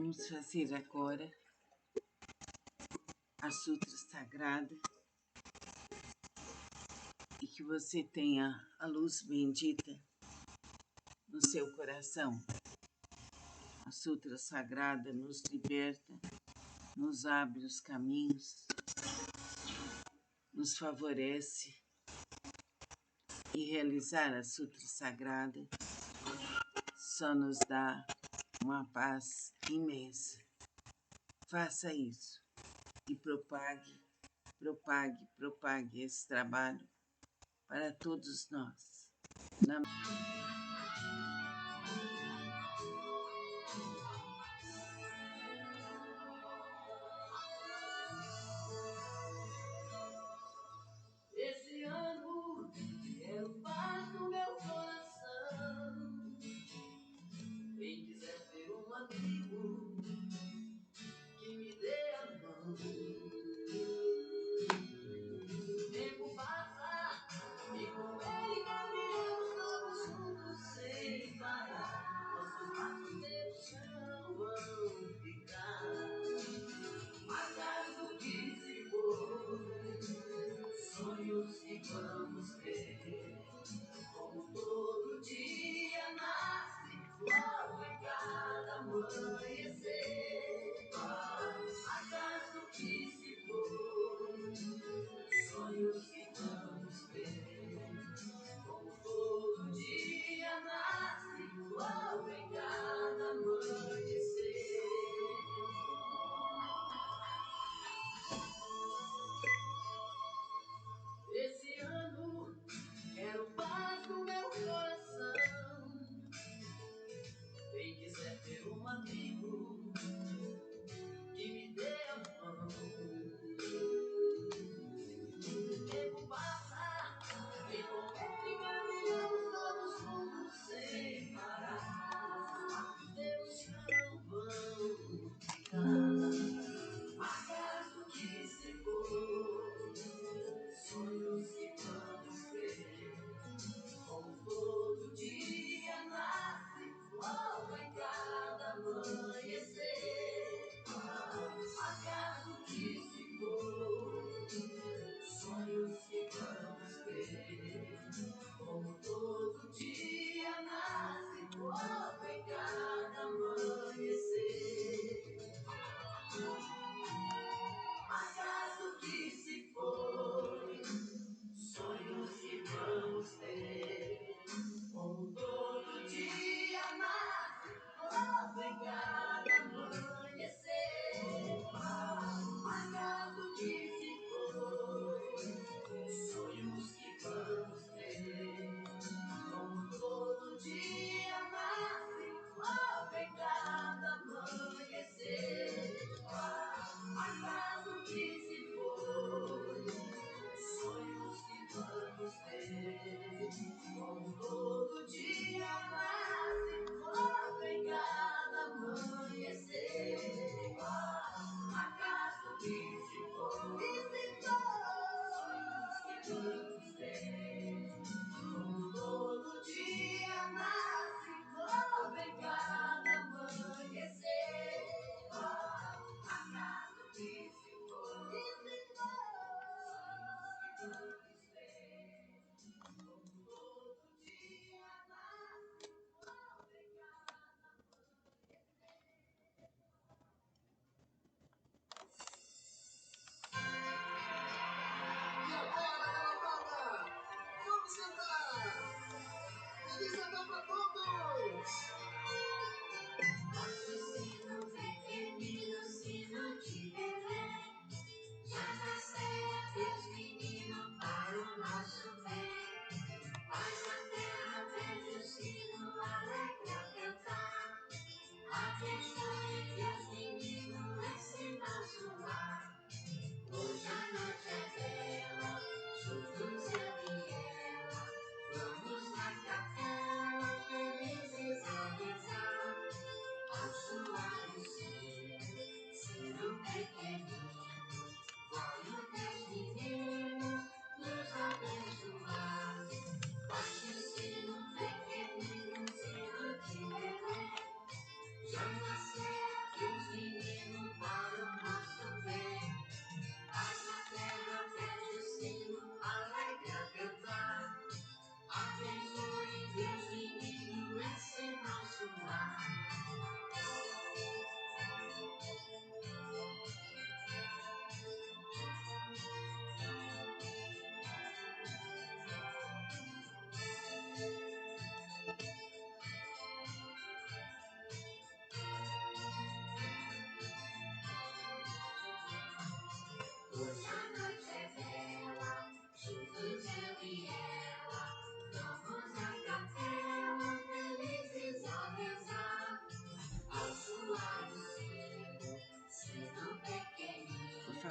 Vamos fazer agora a Sutra Sagrada e que você tenha a luz bendita no seu coração. A Sutra Sagrada nos liberta, nos abre os caminhos, nos favorece, e realizar a Sutra Sagrada só nos dá uma paz imensa. Faça isso e propague esse trabalho para todos nós. Esse ano quero paz no meu coração. Quem quiser ter um amigo que me dê a mão. O tempo passa e com ele caminhamos todos juntos sem parar. Nossos passos pelo chão vão ficar marcados do que se foi, sonhos que vamos ter. Como todo dia nasce logo em cada amanhecer, acaso que se for, sonhos que vamos ter. Como todo dia nasce logo em cada amanhecer. Esse ano quero paz no meu coração. Quem quiser ter um amigo que me dê a mão. O tempo passa e com ele caminhamos todos juntos sem parar. Nossos passos pelo chão vão ficar marcados do que se for, sonhos que vamos ter. Como todo dia nasce logo em cada amanhecer, acaso que se for, sonhos que vamos ter. Como todo dia nasce logo em cada amanhecer, acaso que se for, sonhos que vamos ter. Como todo dia nasce logo em cada amanhecer, acaso que se for, sonhos que vamos ter. Como todo dia nasce logo em cada amanhecer, acaso que se for, sonhos que vamos ter. Como todo dia nasce logo em cada amanhecer.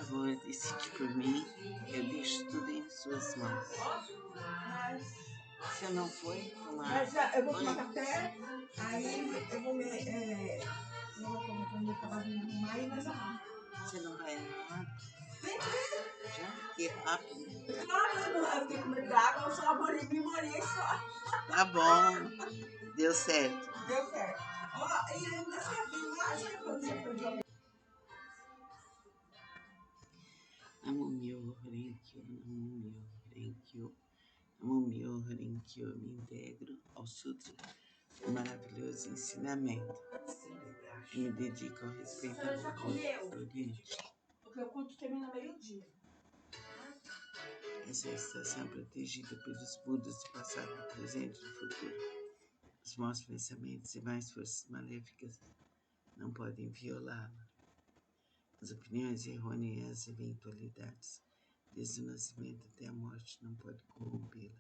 favor, decide por mim. Eu deixo tudo em suas mãos. Você não foi tomar? Mas eu vou tomar café, aí eu vou me acabar de me arrumar e mais arrumar. Você não vai arrumar? Vem, Já? Que rápido. claro, eu tenho que comer água, eu só morei só. Tá bom. Deu certo. Deu certo. Ó, e nessa lá, sabe quando você foi de Namumyo Renkyo, Namumyo Renkyo, Namumyo Renkyo, me integro ao Sutra, um maravilhoso ensinamento. Eu me dedico ao respeito do Oriente. Porque o culto termina meio-dia. Essa estação é protegida pelos Budas do passado, do presente e do futuro. Os maus pensamentos e mais forças maléficas não podem violá-la. As opiniões errôneas e as eventualidades, desde o nascimento até a morte, não podem corrompê-la.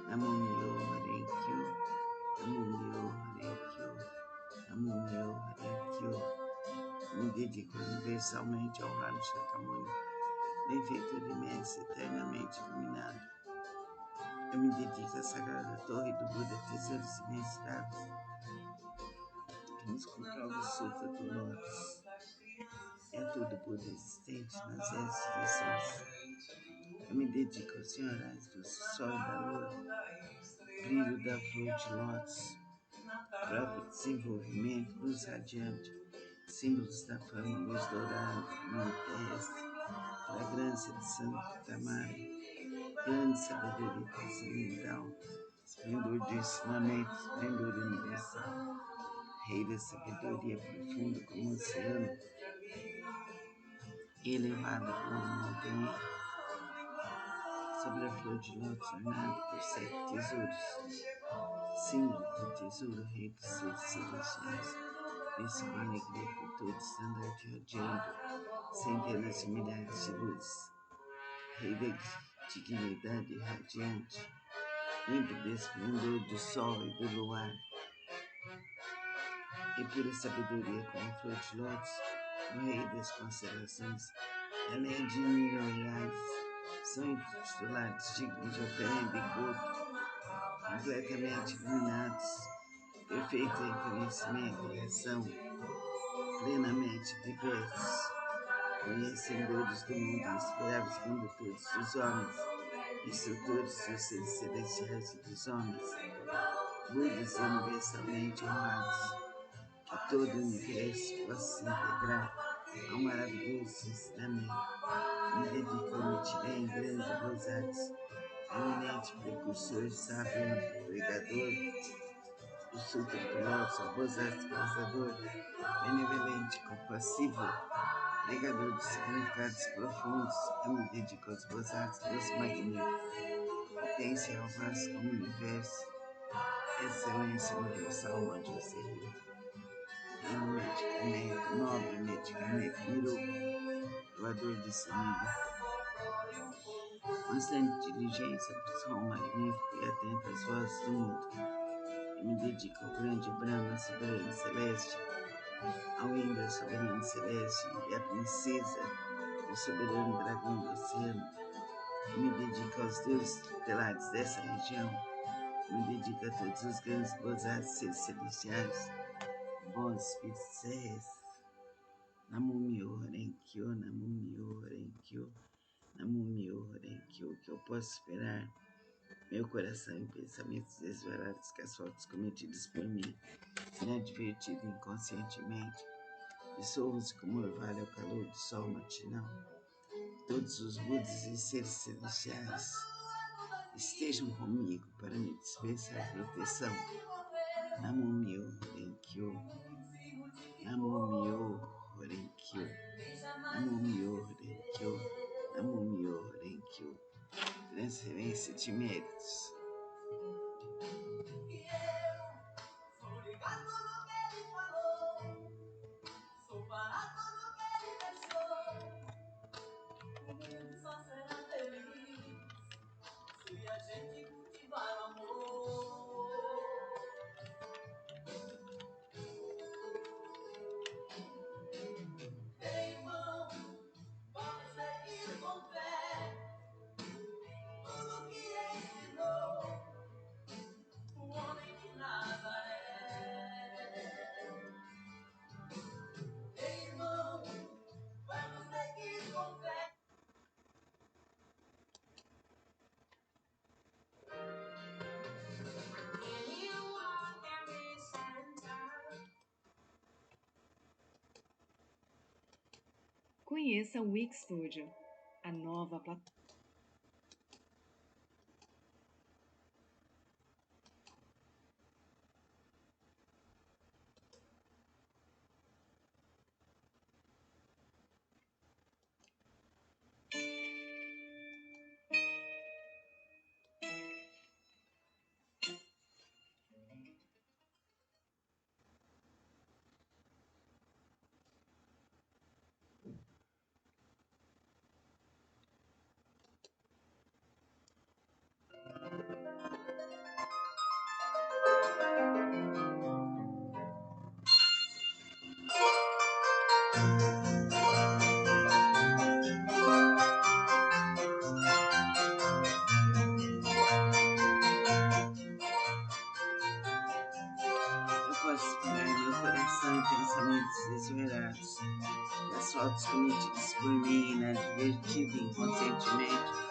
Namumyo Renkyo, Namumyo Renkyo, Namumyo Renkyo. Me dedico universalmente ao Rano Shakyamuni, benfeitor imenso, eternamente iluminado. Eu me dedico à sagrada torre do Buda, tesouros imensuráveis, que nos comprova o Sutra do Lótus. É todo Buda existente nas dimensões. Eu me dedico aos senhorais do sol e da lua, brilho da flor de lótus, próprio desenvolvimento, luz radiante, símbolos da fama, luz dourada, mão terrestre, fragrância de santo Tamara, grande sabedoria transcendental, esplendor de ensinamento, esplendor universal, rei da sabedoria profunda como o oceano, elevada como uma montanha, sobre a flor de lótus ornada por 7 tesouros, símbolo do tesouro, rei dos seres celestiais, nesse bem alegria por todo estandarte radiando centenas de milhares de luzes, rei da dignidade radiante, límpido esplendor do sol e do luar, e pura sabedoria como flor de lótus, o rei das constelações, além de milhares, são intitulados dignos de oferenda e culto, completamente iluminados, perfeitos em conhecimento e ação, plenamente diversos, conhecedores do mundo, inspiráveis condutores dos homens, instrutores dos seres celestiais e dos homens, Budas universalmente honrados, que todo o universo possa se integrar ao maravilhoso ensinamento. Me dedico a Nichiren, grande Bosatsu, eminente precursor, sábio pregador, o Sutra do Lótus, o Bosatsu causador, benevolente, compassivo, pregador de significados profundos. Eu me dedico aos Bosatsu, Deus magnífico, potencial vasto como o universo, excelência universal, onde você reino medicamento, nobre medicamento, Miru, doador de sangue, constante diligência, pessoal magnífico e atento às vozes do mundo. Eu me dedico ao grande Brahma, soberano celeste, ao Indra, soberano celeste, e à princesa do soberano dragão do oceano. Eu me dedico aos deuses tutelares dessa região. Eu me dedico a todos os grandes Bosatsu, seres celestiais, bons espíritos terrestres. Namumyo Renkyo, Namumyo Renkyo, Namumyo Renkyo. O que eu posso esperar? Meu coração e pensamentos desvelados que as faltas cometidas por mim, inadvertido inconscientemente, dissolvam-se como orvalho ao calor do sol matinal. Todos os Budas e seres celestiais estejam comigo para me dispensar proteção. Namumyo Renkyo, Namumyo Renkyo, Namumyo Renkyo, Namumyo Renkyo. Transferência de méritos. Conheça o Wix Studio, a nova plataforma. Eu posso inspirar meu coração em pensamentos desvelados, que as faltas cometidas por mim inadvertida e inconscientemente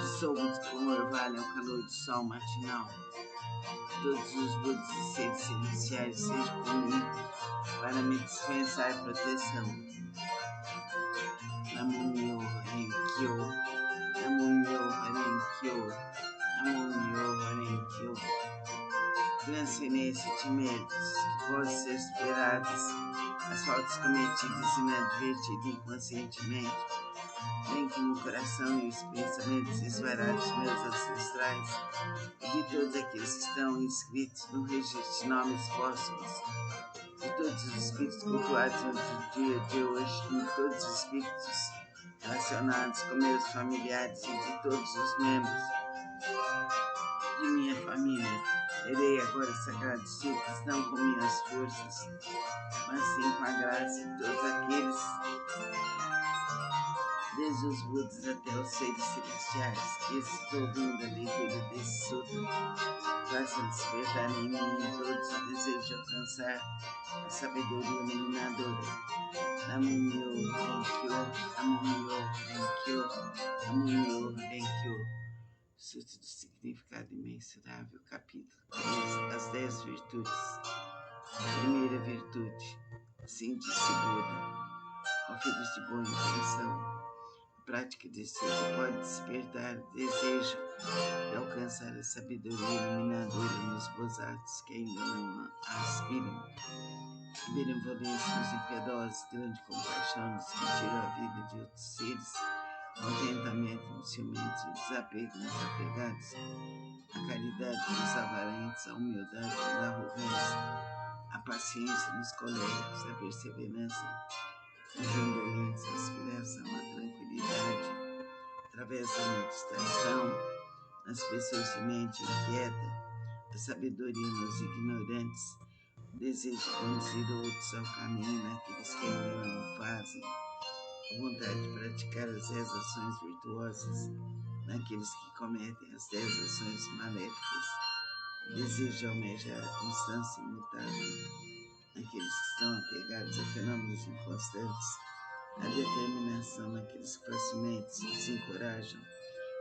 dissolvo como orvalho ao calor do sol matinal. Todos os budas e seres celestiais sejam comigo para me dispensar proteção. Namu-myo Renge-kyo, Namu-myo Renge-kyo, Namu-myo Renge-kyo. Transferência de méritos que possam ser superadas, as faltas cometidas inadvertidas e inconscientemente. Brinque no coração e os pensamentos esvarados meus ancestrais e de todos aqueles que estão inscritos no registro de nomes póstumos, de todos os espíritos cultuados no dia de hoje, de todos os espíritos relacionados com meus familiares e de todos os membros de minha família. Lerei agora sagrados sutras não com minhas forças, mas sim com a graça de todos aqueles, desde os Budas até os seres celestiais, que esses ouvindo a leitura desse sutra façam despertar em mim todos o desejo de alcançar a sabedoria iluminadora. Namu-myo Renge-kyo, Namu-myo Renge-kyo, Namu-myo Renge-kyo. Sutra do significado imensurável, capítulo 13, as 10 virtudes. Primeira virtude, assim disse Buda, ao filhos de boa intenção. A prática desse sutra pode despertar o desejo de alcançar a sabedoria iluminadora nos gozados que ainda não a aspiram. Benevolência nos impiedosos, grande compaixão nos que tiram a vida de outros seres, contentamento nos ciumentos e desapego nos apegados, a caridade nos avarentos, a humildade nos arrogantes, a paciência nos coléricos, a perseverança nos indolentes, a aspiração à tranquilidade, através da meditação, nas pessoas de mente inquieta, a sabedoria nos ignorantes, o desejo de conduzir outros ao caminho naqueles que ainda não o fazem, a vontade de praticar as 10 ações virtuosas naqueles que cometem as 10 ações maléficas, o desejo de almejar a constância imutável naqueles que estão apegados a fenômenos inconstantes, a determinação naqueles que facilmente se desencorajam,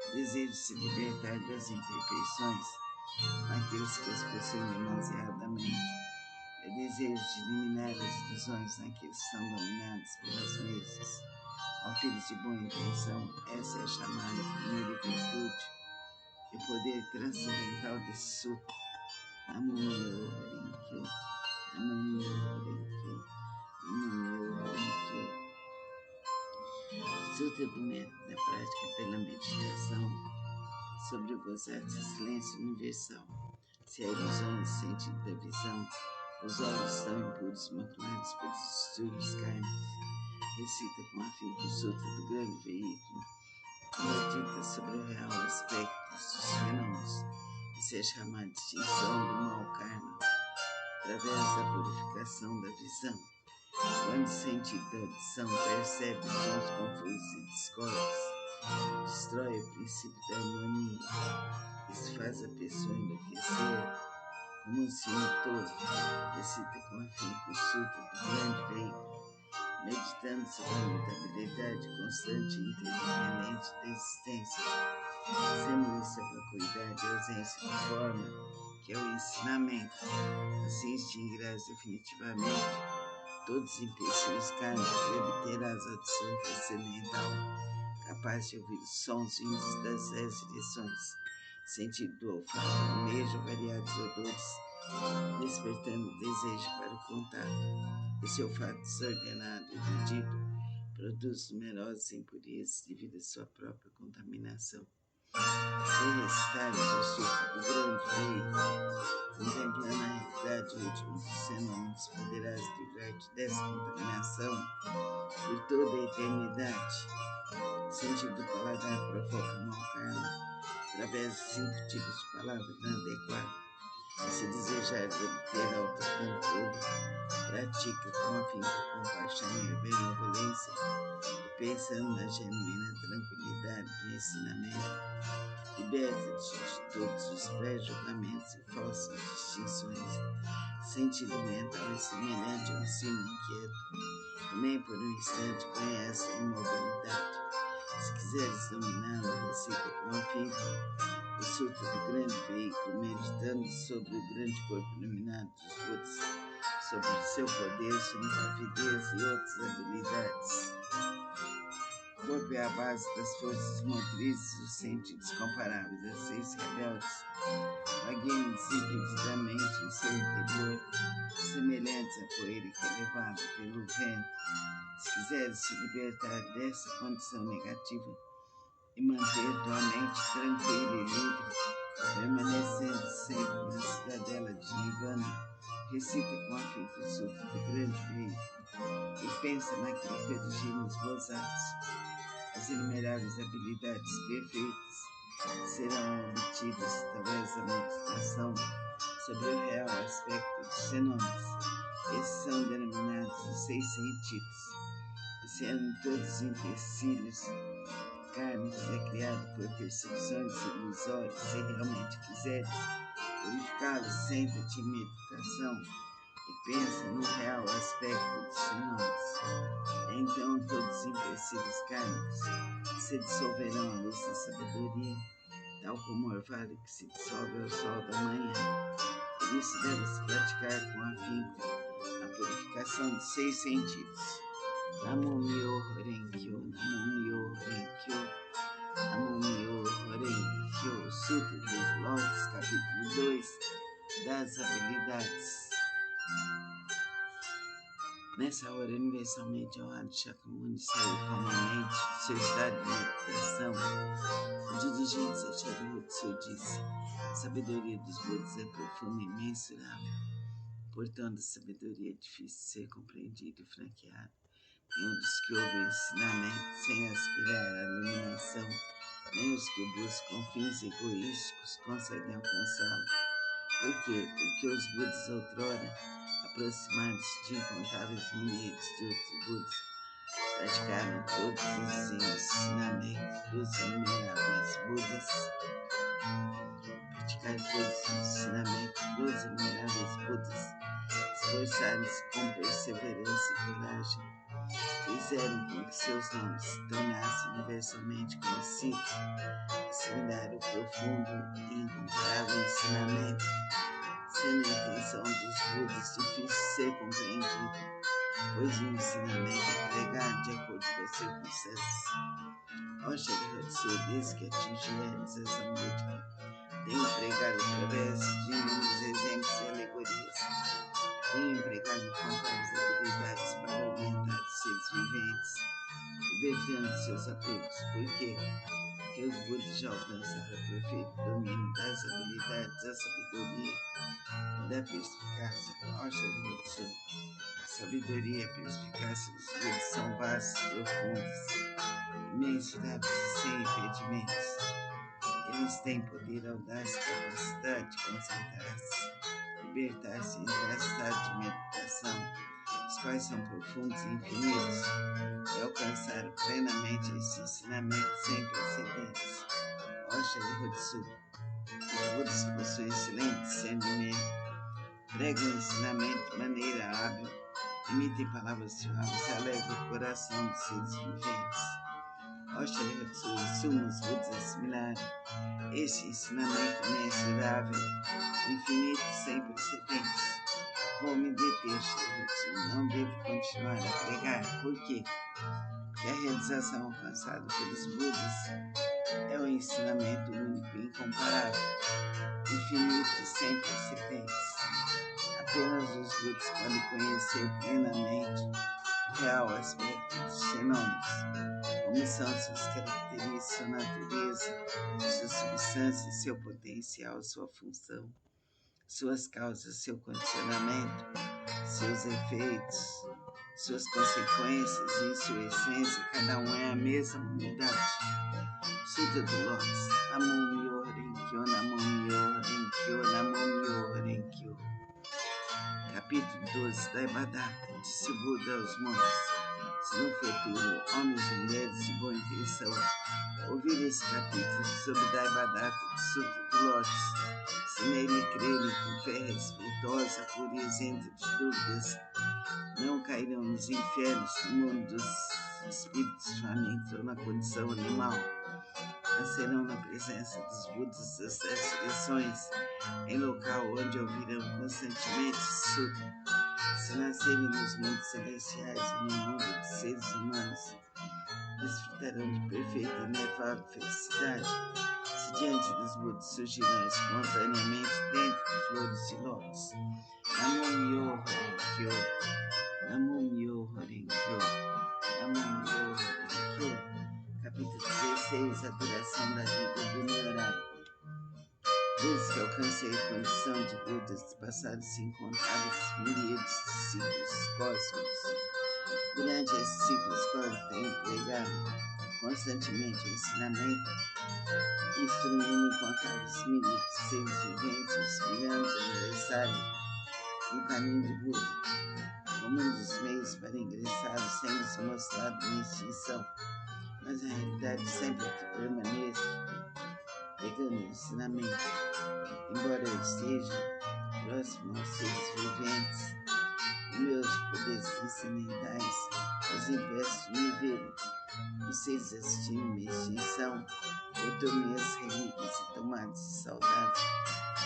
o desejo de se libertar das imperfeições naqueles que as possuem demasiadamente, o desejo de eliminar as ilusões naqueles que são dominados pelas mesmas. Ó filhos de boa intenção, essa é a chamada primeira virtude e o poder transcendental desse sutra. Namu-myo Renge-kyo, Namu-myo Renge-kyo, Namu-myo Renge-kyo. Sutra do método da prática pela meditação sobre o gozar de silêncio universal. Se a ilusão do sentido da visão, os olhos estão impuros, maculados pelos distúrbios kármicos. Recita com afinco o Sutra do Grande Veículo, que medita sobre o real aspecto dos fenômenos e se chama de extinção do mau karma, através da purificação da visão. Quando o sentido da audição percebe sons confusos e discordes, destrói o princípio da harmonia. Isso faz a pessoa enlouquecer como um sino torto. Recita com afinco o Sutra do Grande Veículo, meditando sobre a mutabilidade constante e interdependente da existência, sendo isso a vacuidade e a ausência de forma, que é o ensinamento. Assim extinguirás definitivamente todos os empecilhos kármicos e obterás audição transcendental, capaz de ouvir os sons vindos das 10 direções, sentido do olfato, almeja variados odores, despertando o desejo para o contato. Esse olfato desordenado e iludido produz numerosas impurezas devido à sua própria contaminação. Se restares o sopro do grande veículo, contemplando a realidade última dos fenômenos, poderás livrar-te dessa contaminação por toda a eternidade. O sentido do paladar provoca mau karma através de 5 tipos de palavras inadequadas. Se desejares obter autocontrole, pratica com afinco compaixão e benevolência, e pensando na genuína tranquilidade do ensinamento. Liberta-te de todos os pré-julgamentos e falsas distinções. Sentido mental é semelhante a um sino inquieto, que nem por um instante conhece a imobilidade. Se quiseres dominá-lo, recita com afinco o sutra do grande veículo, meditando sobre o grande corpo iluminado dos Budas, sobre o seu poder, sua impavidez e outras habilidades. O corpo é a base das forças motrizes dos sentidos comparáveis a 6 rebeldes, vagueiam desimpedidamente em seu interior, semelhantes à poeira que é levada pelo vento. Se quiseres te libertar dessa condição negativa e manter tua mente tranquila e livre, permanecendo sempre na cidadela de Nirvana, recita com afinco o sutra do grande veículo e pensa naquilo que origina os bons atos. As inumeráveis habilidades perfeitas serão obtidas através da meditação sobre o real aspecto dos fenômenos. Esses são denominados os 6 sentidos, e sendo todos os empecilhos kármicos é criado por percepções ilusórias. Se realmente quiseres purificá-los, senta-te em meditação e pensa no real aspecto dos fenômenos. Então todos os empecilhos kármicos se dissolverão à luz da sabedoria, tal como o orvalho que se dissolve ao sol da manhã. Por isso deve-se praticar com afinco a purificação dos 6 sentidos. Namo Myoho Renge-kyo, Namo Myoho Renge-kyo, Namo Myoho Renge-kyo. Sutra dos Lótus, capítulo 2, das habilidades. Nessa hora, universalmente honrado Shakyamuni saiu calmamente de seu estado de meditação. Dirigindo-se a Charutsu, disse: a sabedoria dos Budas é profunda e imensurável. Portanto, a sabedoria é difícil de ser compreendida e franqueada. Nenhum dos que ouvem o ensinamento sem aspirar à iluminação, nem os que o buscam com fins egoísticos conseguem alcançá-lo. Por quê? Porque os Budas outrora aproximaram-se de incontáveis milhares de outros Budas, praticaram todos os ensinamentos dos inumeráveis Budas, esforçaram-se com perseverança e coragem, fizeram com que seus nomes se tornassem universalmente conhecidos, assimilaram o profundo e incomparável ensinamento, sendo a intenção dos Budas difícil de ser compreendido, pois o ensinamento é pregado de acordo com as circunstâncias. Ó Sharihatsu, desde que atingi a realização múltipla, tenho pregado através de inúmeros exemplos e alegorias, tenho empregado incontáveis habilidades para orientar os seres viventes, libertando seus apegos. Por quê? Porque os Budas já alcançaram o perfeito domínio das habilidades, da sabedoria e da perspicácia. Ó Sharihatsu, a sabedoria e a perspicácia dos Budas são vastas e profundas, imensuráveis e sem impedimentos. Eles têm poder, audácia e capacidade de concentrar-se, libertar-se e entrar em estado de meditação, os quais são profundos e infinitos, e alcançaram plenamente esse ensinamento sem precedentes. Ó Sharihatsu, os Budas possuem excelente discernimento, pregam o ensinamento de maneira hábil, emitem palavras suaves e alegram o coração dos seres viventes. Ó Sharihatsu, em suma, os Budas assimilaram esse ensinamento imensurável, infinito, sem precedentes. Vou me deter, Sharihatsu, não devo continuar continuar a pregar. Por quê? Porque a realização alcançada pelos Budas é um ensinamento único e incomparável, infinito e sem precedentes. Apenas os Budas podem conhecer plenamente o real aspecto dos fenômenos, como são suas características, sua natureza, sua substância, seu potencial, sua função, suas causas, seu condicionamento, seus efeitos, suas consequências e sua essência. Cada um é a mesma unidade. Sutra do Lótus. Namo Myoho Renge-kyo, Namo Myoho Renge-kyo, Namo Myoho Renge-kyo. Capítulo 12 da Devadatta. Disse o Buda aos monges: se no futuro homens e mulheres de boa intenção ouvirem esse capítulo sobre Devadatta do Sutra do Lótus, se nele crerem com fé respeitosa, pura e isenta de dúvidas, não cairão nos infernos, no mundo dos espíritos famintos ou na condição animal. Nascerão na presença dos Budas das 10 direções, em local onde ouvirão constantemente esse sutra. Se nascerem nos mundos celestiais e no mundo dos seres humanos, desfrutarão de perfeita e inefável felicidade. Se diante dos Budas surgirão espontaneamente dentro de flores de lótus. Namo Myoho Renge-kyo, Namo Myoho Renge-kyo, Namo Myoho Renge-kyo. Capítulo 16. A duração da vida do Nyorai. Desde que alcancei a condição de Budas, passaram-se incontáveis miríades de ciclos cósmicos. Durante esses ciclos cósmicos tenho empregado constantemente o ensinamento, instruindo incontáveis miríades de seres viventes, inspirando-os a ingressarem no caminho de Buda, como um dos meios para ingressá-los, sendo-se mostrado em extinção, mas a realidade sempre que permaneço, pegando o ensinamento, embora eu esteja próximo aos seres viventes, meus poderes transcendentais os impeço de me verem. Os seres assistindo minha extinção, eu minhas relíquias e tomadas de saudade,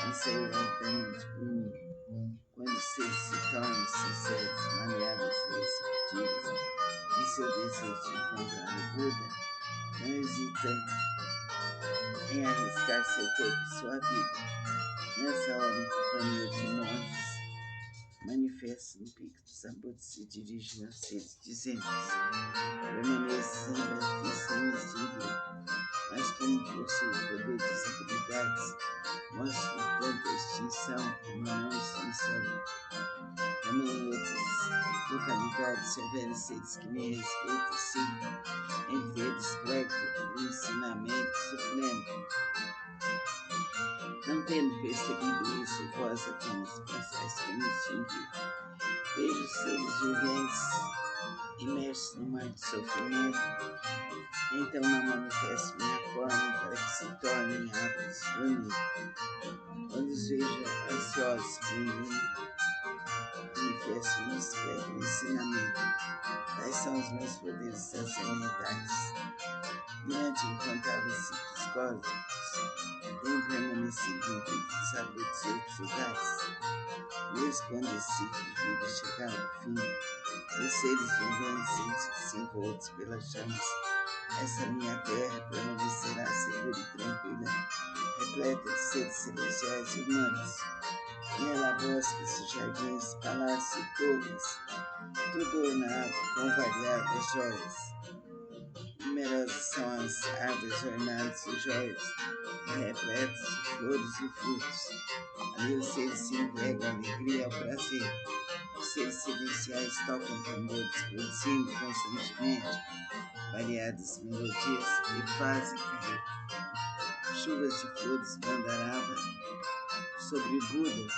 anseio ardente por mim. Quando os seres se tornam sinceros, maleáveis e receptivos em seu desejo de encontrar o Buda, não hesitam em arriscar seu corpo e sua vida. Nessa hora, em companhia de monges, manifesto no pico dos abutres, se dirige aos seres, dizendo: permaneço sempre aqui sem me extinguir, mas como possuo o poder das habilidades, mostro tanto a extinção como a não extinção. Também em outras localidades, se houver seres que me respeitam, sim, entre eles prego o ensinamento supremo. Não tendo percebido isso, vós apenas pensais que me extingui. Vejo os seres viventes imersos no mar de sofrimento, então não manifesto minha forma para que se tornem aptos para mim. Quando os vejo ansiosos por mim, manifesto-lhes o ensinamento. Tais são os meus poderes transcendentais. Durante incontáveis ciclos cósmicos, tenho permanecido no pico dos abutres e outros lugares. Mesmo quando esse ciclo de vida chegar ao fim, os seres viventes sentem-se envoltos pelas chamas. Essa minha terra permanecerá segura e tranquila, repleta de seres celestiais e humanos. Nela há bosques, jardins, palácios e torres, tudo ornado com variadas joias. Numerosas são as árvores ornadas de joias e repletas de flores e frutos. Ali os seres se entregam à alegria e ao prazer. Os seres celestiais tocam tambores, produzindo constantemente variadas melodias e fazem cair chuvas de flores mandarava sobre Buda.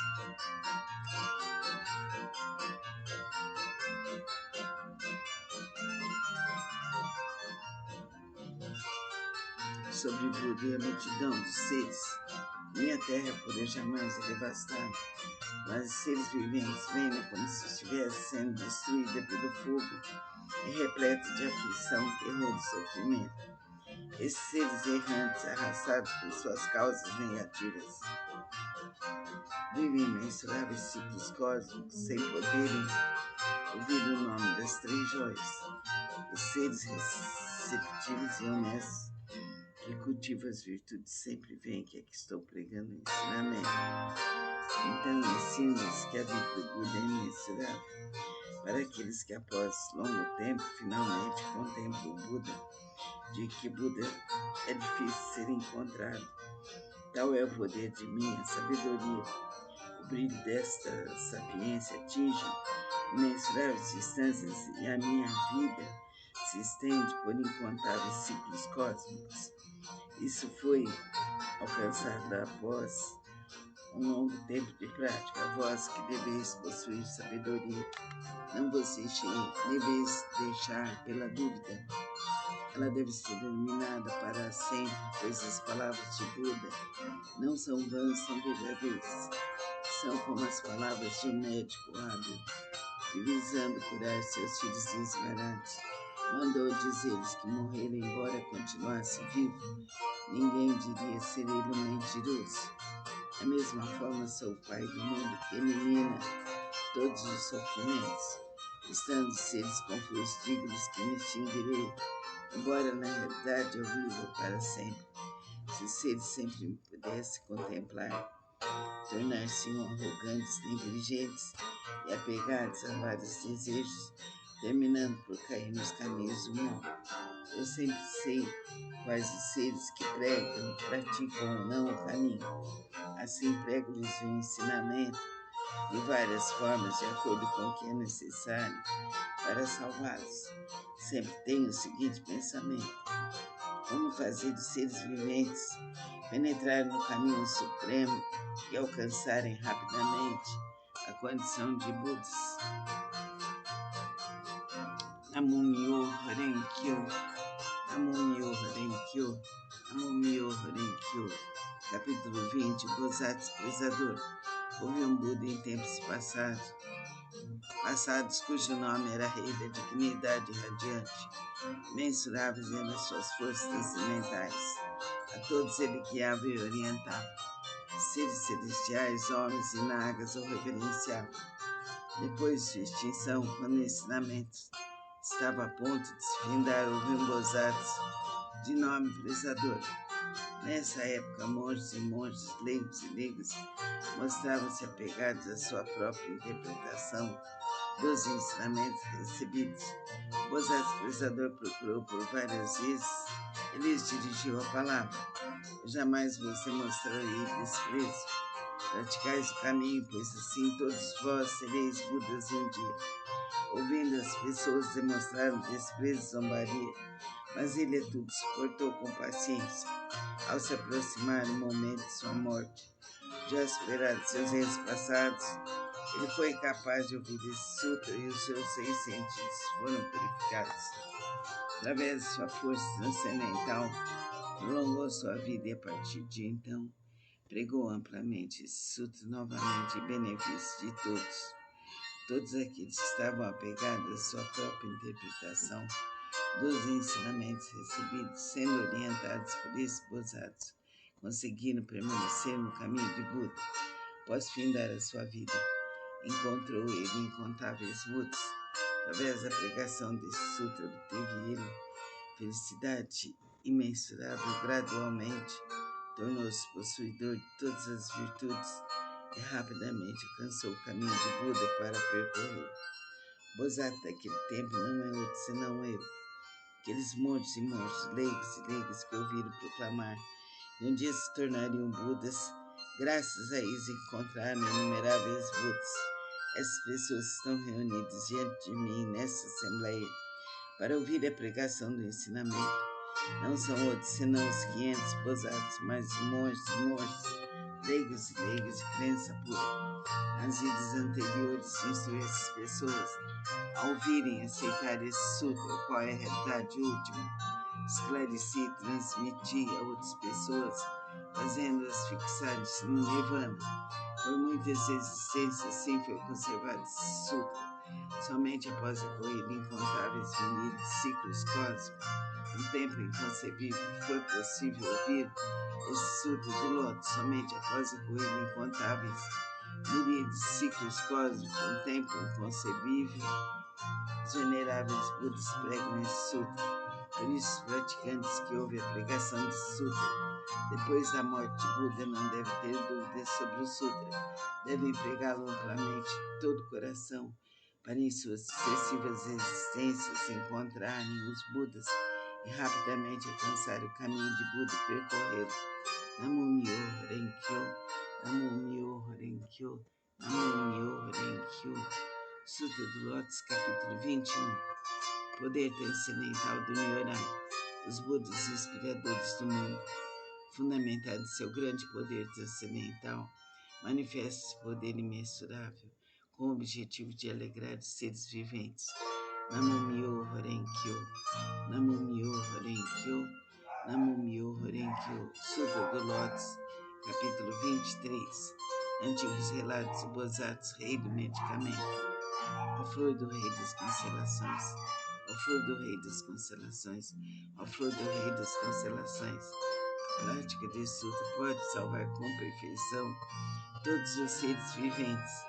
Sobre Buda e a multidão dos seres. Minha terra pura jamais é devastada, mas os seres viventes veem como se estivesse sendo destruída pelo fogo e repleta de aflição, terror e sofrimento. Esses seres errantes, arrastados por suas causas negativas, vivem mensuráveis ciclos cósmicos sem poderem ouvir o nome da sóis, os seres receptivos e honestos que cultivam as virtudes sempre veem que aqui estou pregando o ensinamento. Então ensino-lhes que a vida do Buda é imensurável. Para aqueles que após longo tempo finalmente contemplam o Buda, de que Buda é difícil ser encontrado. Tal é o poder de minha sabedoria. O brilho desta sapiência atinge imensuráveis distâncias e a minha vida se estende por incontáveis ciclos cósmicos. Isso foi alcançado após um longo tempo de prática. Vós que deveis possuir sabedoria, não vos deveis deixar pela dúvida. Ela deve ser iluminada para sempre, pois as palavras de Buda não são vãs, são verdadeiras. São como as palavras de um médico hábil, que visando curar seus filhos desvarados, mandou dizer-lhes que morrer, embora continuasse vivo, ninguém diria ser ele um mentiroso. Da mesma forma, sou o Pai do mundo que elimina todos os sofrimentos. Estando seres confusos, digo-lhes que me extinguirei, embora na realidade eu viva para sempre. Se os seres sempre me pudessem contemplar, tornar-se-iam arrogantes, negligentes e apegados a vários desejos, terminando por cair nos caminhos do mal. Eu sempre sei quais os seres que pregam, praticam ou não o caminho. Assim prego-lhes o ensinamento de várias formas, de acordo com o que é necessário para salvá-los. Sempre tenho o seguinte pensamento: como fazer os seres viventes penetrarem no caminho supremo e alcançarem rapidamente a condição de Budas. Namo-myoho Renge-kyo, Namo-myoho Renge-kyo, Namo-myoho Renge-kyo. Capítulo 20. Bodhisattva Expresador. Houve um Buda em tempos passados, cujo nome era Rei da Dignidade Radiante, mensuráveis nas suas forças transcendentais. A todos ele guiava e orientava. Seres celestiais, homens e nagas o reverenciavam. Depois de sua extinção, quando o ensinamento estava a ponto de se findar, houve um Bodhisattva de nome Prezador. Nessa época, monges e monjas, leigos e leigas, mostravam-se apegados à sua própria interpretação dos ensinamentos recebidos. O Bodhisattva Prezador procurou por várias vezes e lhes dirigiu a palavra: eu jamais vos demonstrarei desprezo. Praticais o caminho, pois assim todos vós sereis Budas um dia. Ouvindo, as pessoas demonstraram desprezo e zombaria, mas ele a tudo suportou com paciência. Ao se aproximar o momento de sua morte, já superado seus erros passados, ele foi capaz de ouvir esse sutra e os seus 6 sentidos foram purificados. Através de sua força transcendental, prolongou sua vida e a partir de então, pregou amplamente esse sutra novamente em benefício de todos. Todos aqueles que estavam apegados à sua própria interpretação dos ensinamentos recebidos, sendo orientados por esse Bodhisattva, conseguiram permanecer no caminho de Buda. Após findar a sua vida, encontrou ele incontáveis Budas. Através da pregação desse sutra, obteve ele felicidade imensurável. Gradualmente, tornou-se possuidor de todas as virtudes e rapidamente alcançou o caminho de Buda para percorrer. O Bodhisattva daquele tempo não é outro senão eu. Aqueles monges e monjas, leigos e leigas que ouviram proclamar e um dia se tornariam Budas, graças a eles encontraram inumeráveis Budas. Essas pessoas estão reunidas diante de mim nessa assembleia para ouvir a pregação do ensinamento. Não são outros senão os 500 Bodhisattvas, mas monges e monjas, leigos e leigas de crença pura. Nas vidas anteriores, instruí essas pessoas a ouvirem e aceitar esse sutra, o qual é a realidade última. Esclareci e transmiti a outras pessoas, fazendo-as fixar-se no Nirvana. Por muitas existências, assim foi conservado esse sutra. Somente após ocorrer incontáveis milhares de ciclos cósmicos, um tempo inconcebível, foi possível ouvir esse sutra do loto. Somente após ocorrer incontáveis milhares de ciclos cósmicos, um tempo inconcebível, Os veneráveis Budas pregam esse sutra. Por isso, os praticantes que ouvem a pregação de sutra depois da morte de Buda não devem ter dúvidas sobre o sutra. Devem pregá-lo amplamente de todo o coração para em suas sucessivas existências encontrarem os Budas e rapidamente alcançar o caminho de Buda e percorrê-lo. Namo Myoho Renge-kyo, Namo Myoho Renge-kyo, Namo Myoho Renge-kyo. Sutra do Lótus, capítulo 21. Poder transcendental do Nyorai. Os Budas inspiradores do mundo. Fundamentado em seu grande poder transcendental, manifesta esse poder imensurável com o objetivo de alegrar os seres viventes. Namo Myoho Renge-kyo, Namo Myoho Renge-kyo, Namo Myoho Renge-kyo. Sutra do Lótus, capítulo 23. Antigos relatos do Bodhisattva, rei do medicamento. Ó flor do rei das constelações, ó flor do rei das constelações, ó flor do rei das constelações. A prática desse sutra pode salvar com perfeição todos os seres viventes.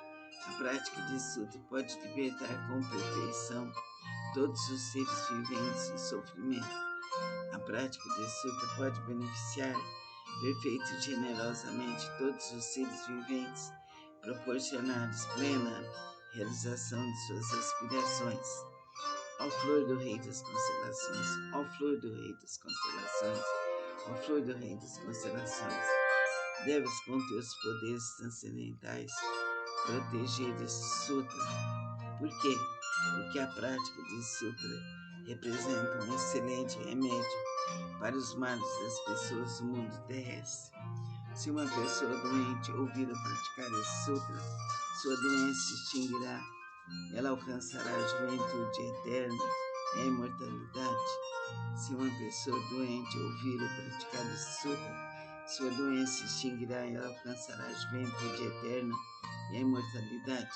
A prática desse sutra pode libertar com perfeição todos os seres viventes do sofrimento. A prática desse sutra pode beneficiar perfeito e generosamente todos os seres viventes, proporcionar-lhes plena realização de suas aspirações. Ó flor do rei das constelações, ó flor do rei das constelações, ó flor do rei das constelações, deves com teus poderes transcendentais proteger esse sutra. Por quê? Porque a prática desse sutra representa um excelente remédio para os males das pessoas do mundo terrestre. Se uma pessoa doente ouvir ou praticar esse sutra, sua doença se extinguirá, ela alcançará a juventude eterna e a imortalidade. Se uma pessoa doente ouvir ou praticar esse sutra, sua doença se extinguirá e ela alcançará a juventude eterna e a imortalidade.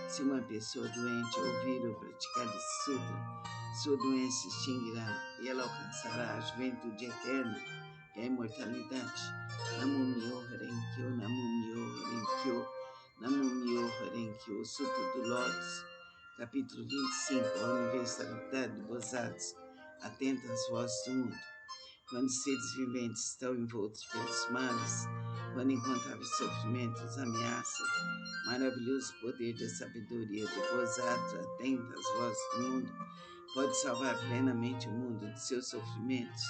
Se uma pessoa doente ouvir ou praticar esse sutra, sua doença se extinguirá e ela alcançará a juventude eterna e a imortalidade. Namo Myoho Renge-kyo, Namo Myoho Renge-kyo, Namo Myoho Renge-kyo. Sutra do Lótus, capítulo 25. A universalidade do Bodhisattva. Atenta às vozes do mundo. Quando os seres viventes estão envoltos pelos males, quando incontáveis sofrimentos ameaçam, maravilhoso poder da sabedoria do Bodhisattva, atenta às vozes do mundo, pode salvar plenamente o mundo de seus sofrimentos,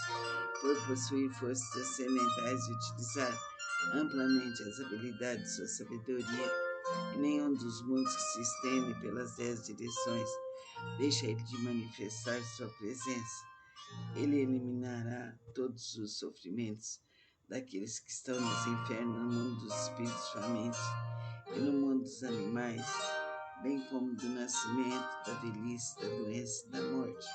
por possuir forças transcendentais e utilizar amplamente as habilidades de sua sabedoria. E nenhum dos mundos que se estendem pelas 10 direções deixa ele de manifestar sua presença. Ele eliminará todos os sofrimentos daqueles que estão nos infernos, no mundo dos espíritos famintos e no mundo dos animais, bem como do nascimento, da velhice, da doença e da morte.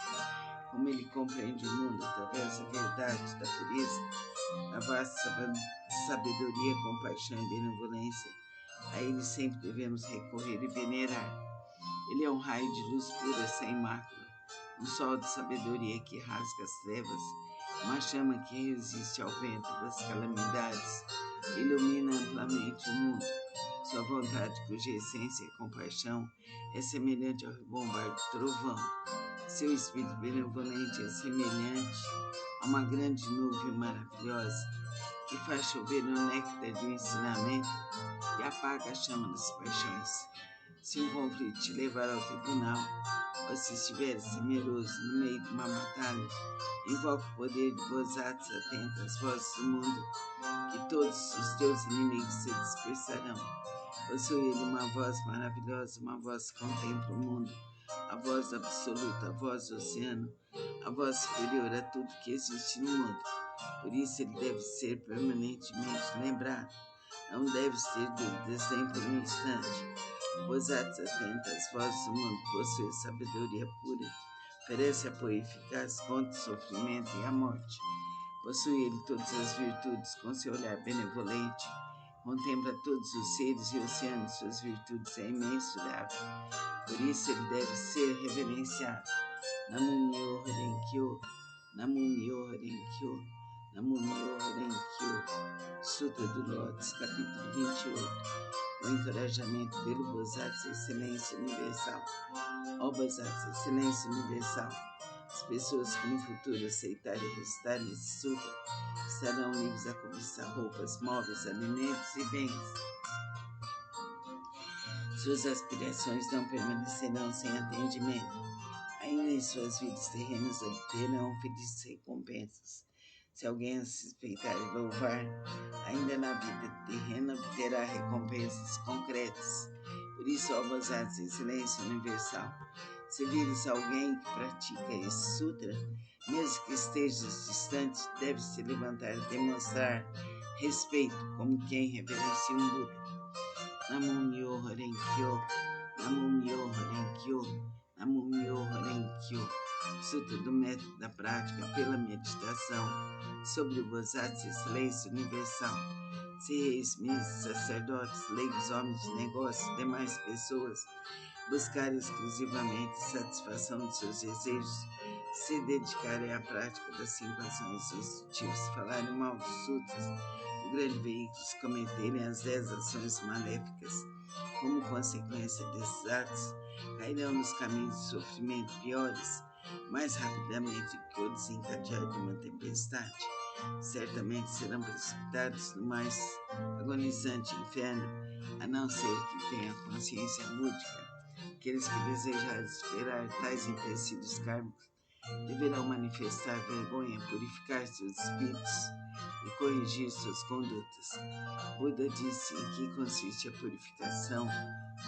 Como ele compreende o mundo através da verdade, da pureza, da vasta sabedoria, compaixão e benevolência, a ele sempre devemos recorrer e venerar. Ele é um raio de luz pura, sem mácula, um sol de sabedoria que rasga as trevas, uma chama que resiste ao vento das calamidades, ilumina amplamente o mundo. Sua vontade, cuja essência é compaixão, é semelhante ao rebombar do trovão. Seu espírito benevolente é semelhante a uma grande nuvem maravilhosa que faz chover o néctar de um ensinamento e apaga a chama das paixões. Se um conflito te levar ao tribunal, ou se estiveres temeroso no meio de uma batalha, invoca o poder de Bodhisattva, atenta às vozes do mundo, que todos os teus inimigos se dispersarão. Possui ele uma voz maravilhosa, uma voz que contempla o mundo, a voz absoluta, a voz do oceano, a voz superior a tudo que existe no mundo. Por isso ele deve ser permanentemente lembrado. Não deves ter dúvidas nem por um instante. Bodhisattva, atenta às vozes do mundo, possui sabedoria pura, oferece apoio eficaz contra o sofrimento e a morte. Possui ele todas as virtudes com seu olhar benevolente, contempla todos os seres e o oceano de suas virtudes é imensurável. Por isso ele deve ser reverenciado. Namo Myoho Renge-kyo, Namo Myoho Renge-kyo, Namo Myoho Renge-kyo. Sutra do Lótus, capítulo 28. o encorajamento pelo Bodhisattva Excelência Universal. Ó Bodhisattva Excelência Universal, as pessoas que no futuro aceitarem recitar nesse sutra estarão livres a cobiçar roupas, móveis, alimentos e bens. Suas aspirações não permanecerão sem atendimento. Ainda em suas vidas terrenas obterão felizes recompensas. Se alguém as respeitar e louvar, ainda na vida terrena obterá recompensas concretas. Por isso, ó Bodhisattva Excelência Universal, se vires alguém que pratica esse sutra, mesmo que estejas distante, deve se levantar e demonstrar respeito como quem reverencia um Buda. Namo Myoho Renge-kyo, Namo Myoho Renge-kyo, Namo Myoho Renge-kyo. Sutra do método da prática pela meditação sobre o Bodhisattva Excelência Universal. Se reis, ministros, sacerdotes, leigos, homens de negócios e demais pessoas buscarem exclusivamente satisfação de seus desejos, se dedicarem à prática das 5 ações instrutivas, falarem mal dos sutras, o grande veículo, se cometerem as 10 ações maléficas, como consequência desses atos, cairão nos caminhos de sofrimento piores, mais rapidamente que o desencadear de uma tempestade. Certamente serão precipitados no mais agonizante inferno, a não ser que tenha consciência búdica. Aqueles que desejarem superar tais empecilhos kármicos deverão manifestar vergonha, purificar seus espíritos e corrigir suas condutas. Buda disse em que consiste a purificação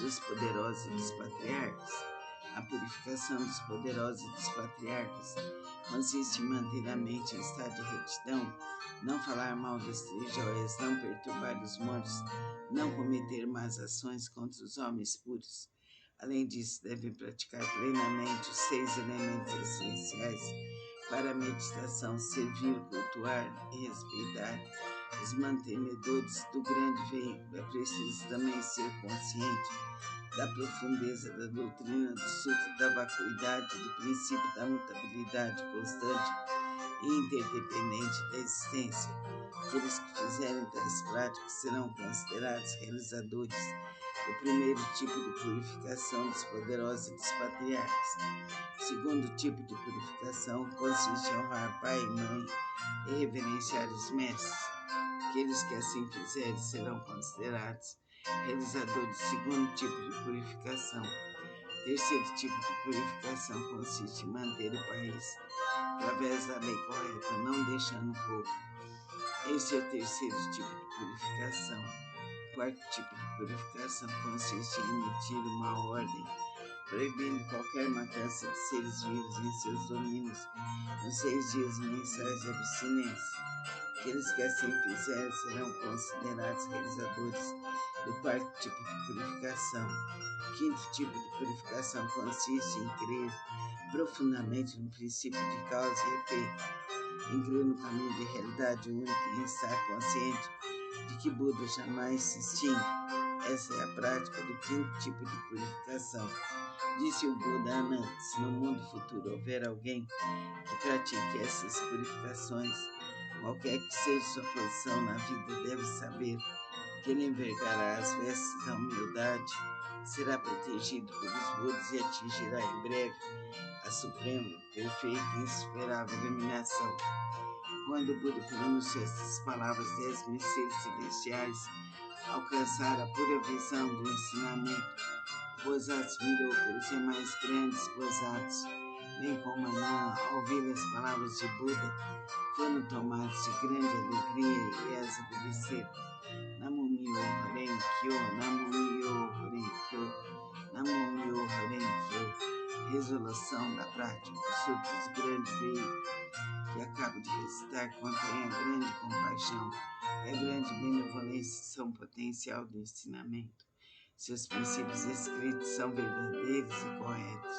dos poderosos e dos patriarcas. A purificação dos poderosos e dos patriarcas consiste em manter a mente em estado de retidão, não falar mal das 3 joias, não perturbar os mortos, não cometer más ações contra os homens puros. Além disso, devem praticar plenamente os 6 elementos essenciais para a meditação: servir, cultuar e respeitar os mantenedores do grande veículo. É preciso também ser consciente da profundeza da doutrina do Sutra da Vacuidade, do princípio da mutabilidade constante e interdependente da existência. Aqueles que fizerem tais práticas serão considerados realizadores do primeiro tipo de purificação dos poderosos e dos patriarcas. O segundo tipo de purificação consiste em honrar pai e mãe e reverenciar os mestres. Aqueles que assim fizerem serão considerados realizadores do segundo tipo de purificação. O terceiro tipo de purificação consiste em manter o país através da lei correta, não deixando o povo. Esse é o terceiro tipo de purificação. O quarto tipo de purificação consiste em emitir uma ordem proibindo qualquer matança de seres vivos em seus domínios nos 6 dias mensais de abstinência. Aqueles que assim fizerem serão considerados realizadores do quarto tipo de purificação. O quinto tipo de purificação consiste em crer profundamente no princípio de causa e efeito, em crer no caminho de realidade única e em estar consciente de que Buda jamais se extingue. Essa é a prática do quinto tipo de purificação. Disse o Buda Ananda: se no mundo futuro houver alguém que pratique essas purificações, qualquer que seja sua posição na vida, deve saber que ele envergará as vestes da humildade, será protegido pelos Budas e atingirá em breve a suprema, perfeita e insuperável iluminação. Quando o Buda pronunciou essas palavras, 10 mistérios celestiais alcançaram a pura visão do ensinamento. O Bodhisattva mirou pelos demais grandes Bodhisattvas, bem como Anã, ao ouvir as palavras de Buda, foram tomados de grande alegria e as obedeceram. Namo Myoho Renge-kyo, Namo Myoho Renge-kyo, Namo Myoho Renge-kyo. Resolução da prática dos sutras do grande veículo que acabo de recitar contém a grande compaixão e a grande benevolência potencial do ensinamento. Seus princípios escritos são verdadeiros e corretos,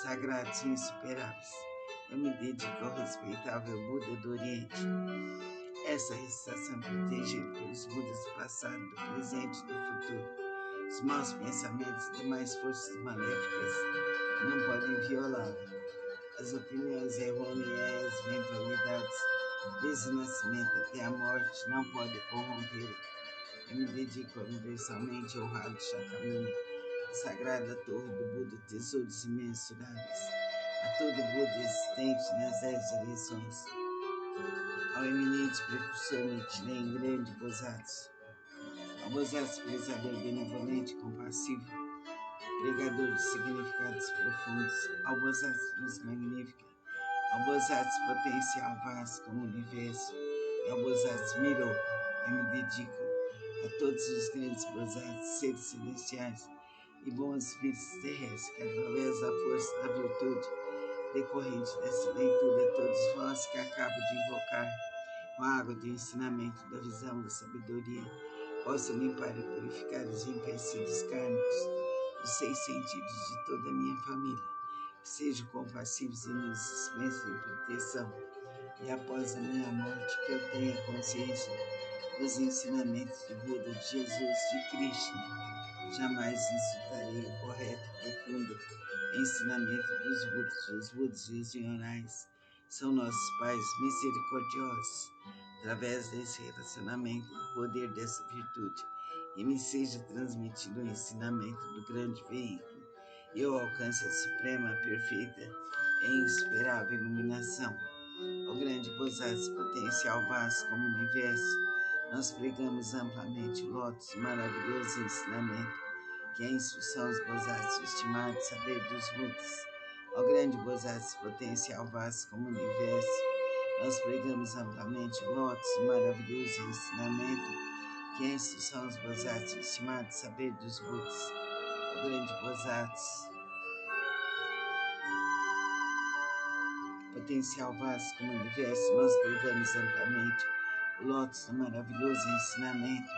sagrados e insuperáveis. Eu me dedico ao respeitável Buda do Oriente. Essa recitação é protegida pelos Budas do passado, do presente e do futuro. Os maus pensamentos e demais forças maléficas não podem violá-la. As opiniões errôneas e as eventualidades, desde o nascimento até a morte, não podem corrompê-la. Eu me dedico universalmente ao Ralo Shakyamuni, a sagrada torre do Buda, tesouros imensuráveis, a todo Buda existente nas 10 direções, ao eminente precursor Nichiren, grande Bosatsu, ao Bosatsu prezador benevolente e compassivo, pregador de significados profundos, ao Bosatsu luz magnífica, ao Bosatsu potencial vasto como o universo, e ao Bosatsu Miro, eu me dedico a todos os grandes Bosatsu, seres celestiais e bons espíritos terrestres, que através da força da virtude decorrente dessa leitura, todos vós que acabo de invocar, com a água do ensinamento, da visão, da sabedoria, possam limpar e purificar os empecilhos kármicos dos 6 sentidos de toda a minha família, que sejam compassivos e nos dispensem proteção, e após a minha morte que eu tenha consciência dos ensinamentos de Buda, de Jesus, de Krishna. Jamais insultarei o correto e profundo ensinamento dos Budas. Os Budas e os Nyorais são nossos pais misericordiosos. Através desse relacionamento, o poder dessa virtude, e me seja transmitido o ensinamento do grande veículo, e eu alcance a suprema, perfeita e insuperável iluminação. O grande Bosatsu potencial vasto como o universo, nós pregamos amplamente o lótus maravilhoso ensinamento, que é a instrução dos Bosatsu, estimado saber dos Budas. Ó grande Bosatsu potencial vasto como o universo, nós pregamos amplamente o lótus maravilhoso ensinamento, que é a instrução dos Bosatsu, estimado saber dos Budas. Ó grande Bosatsu potencial vasto como o universo, nós pregamos amplamente o lótus do maravilhoso ensinamento,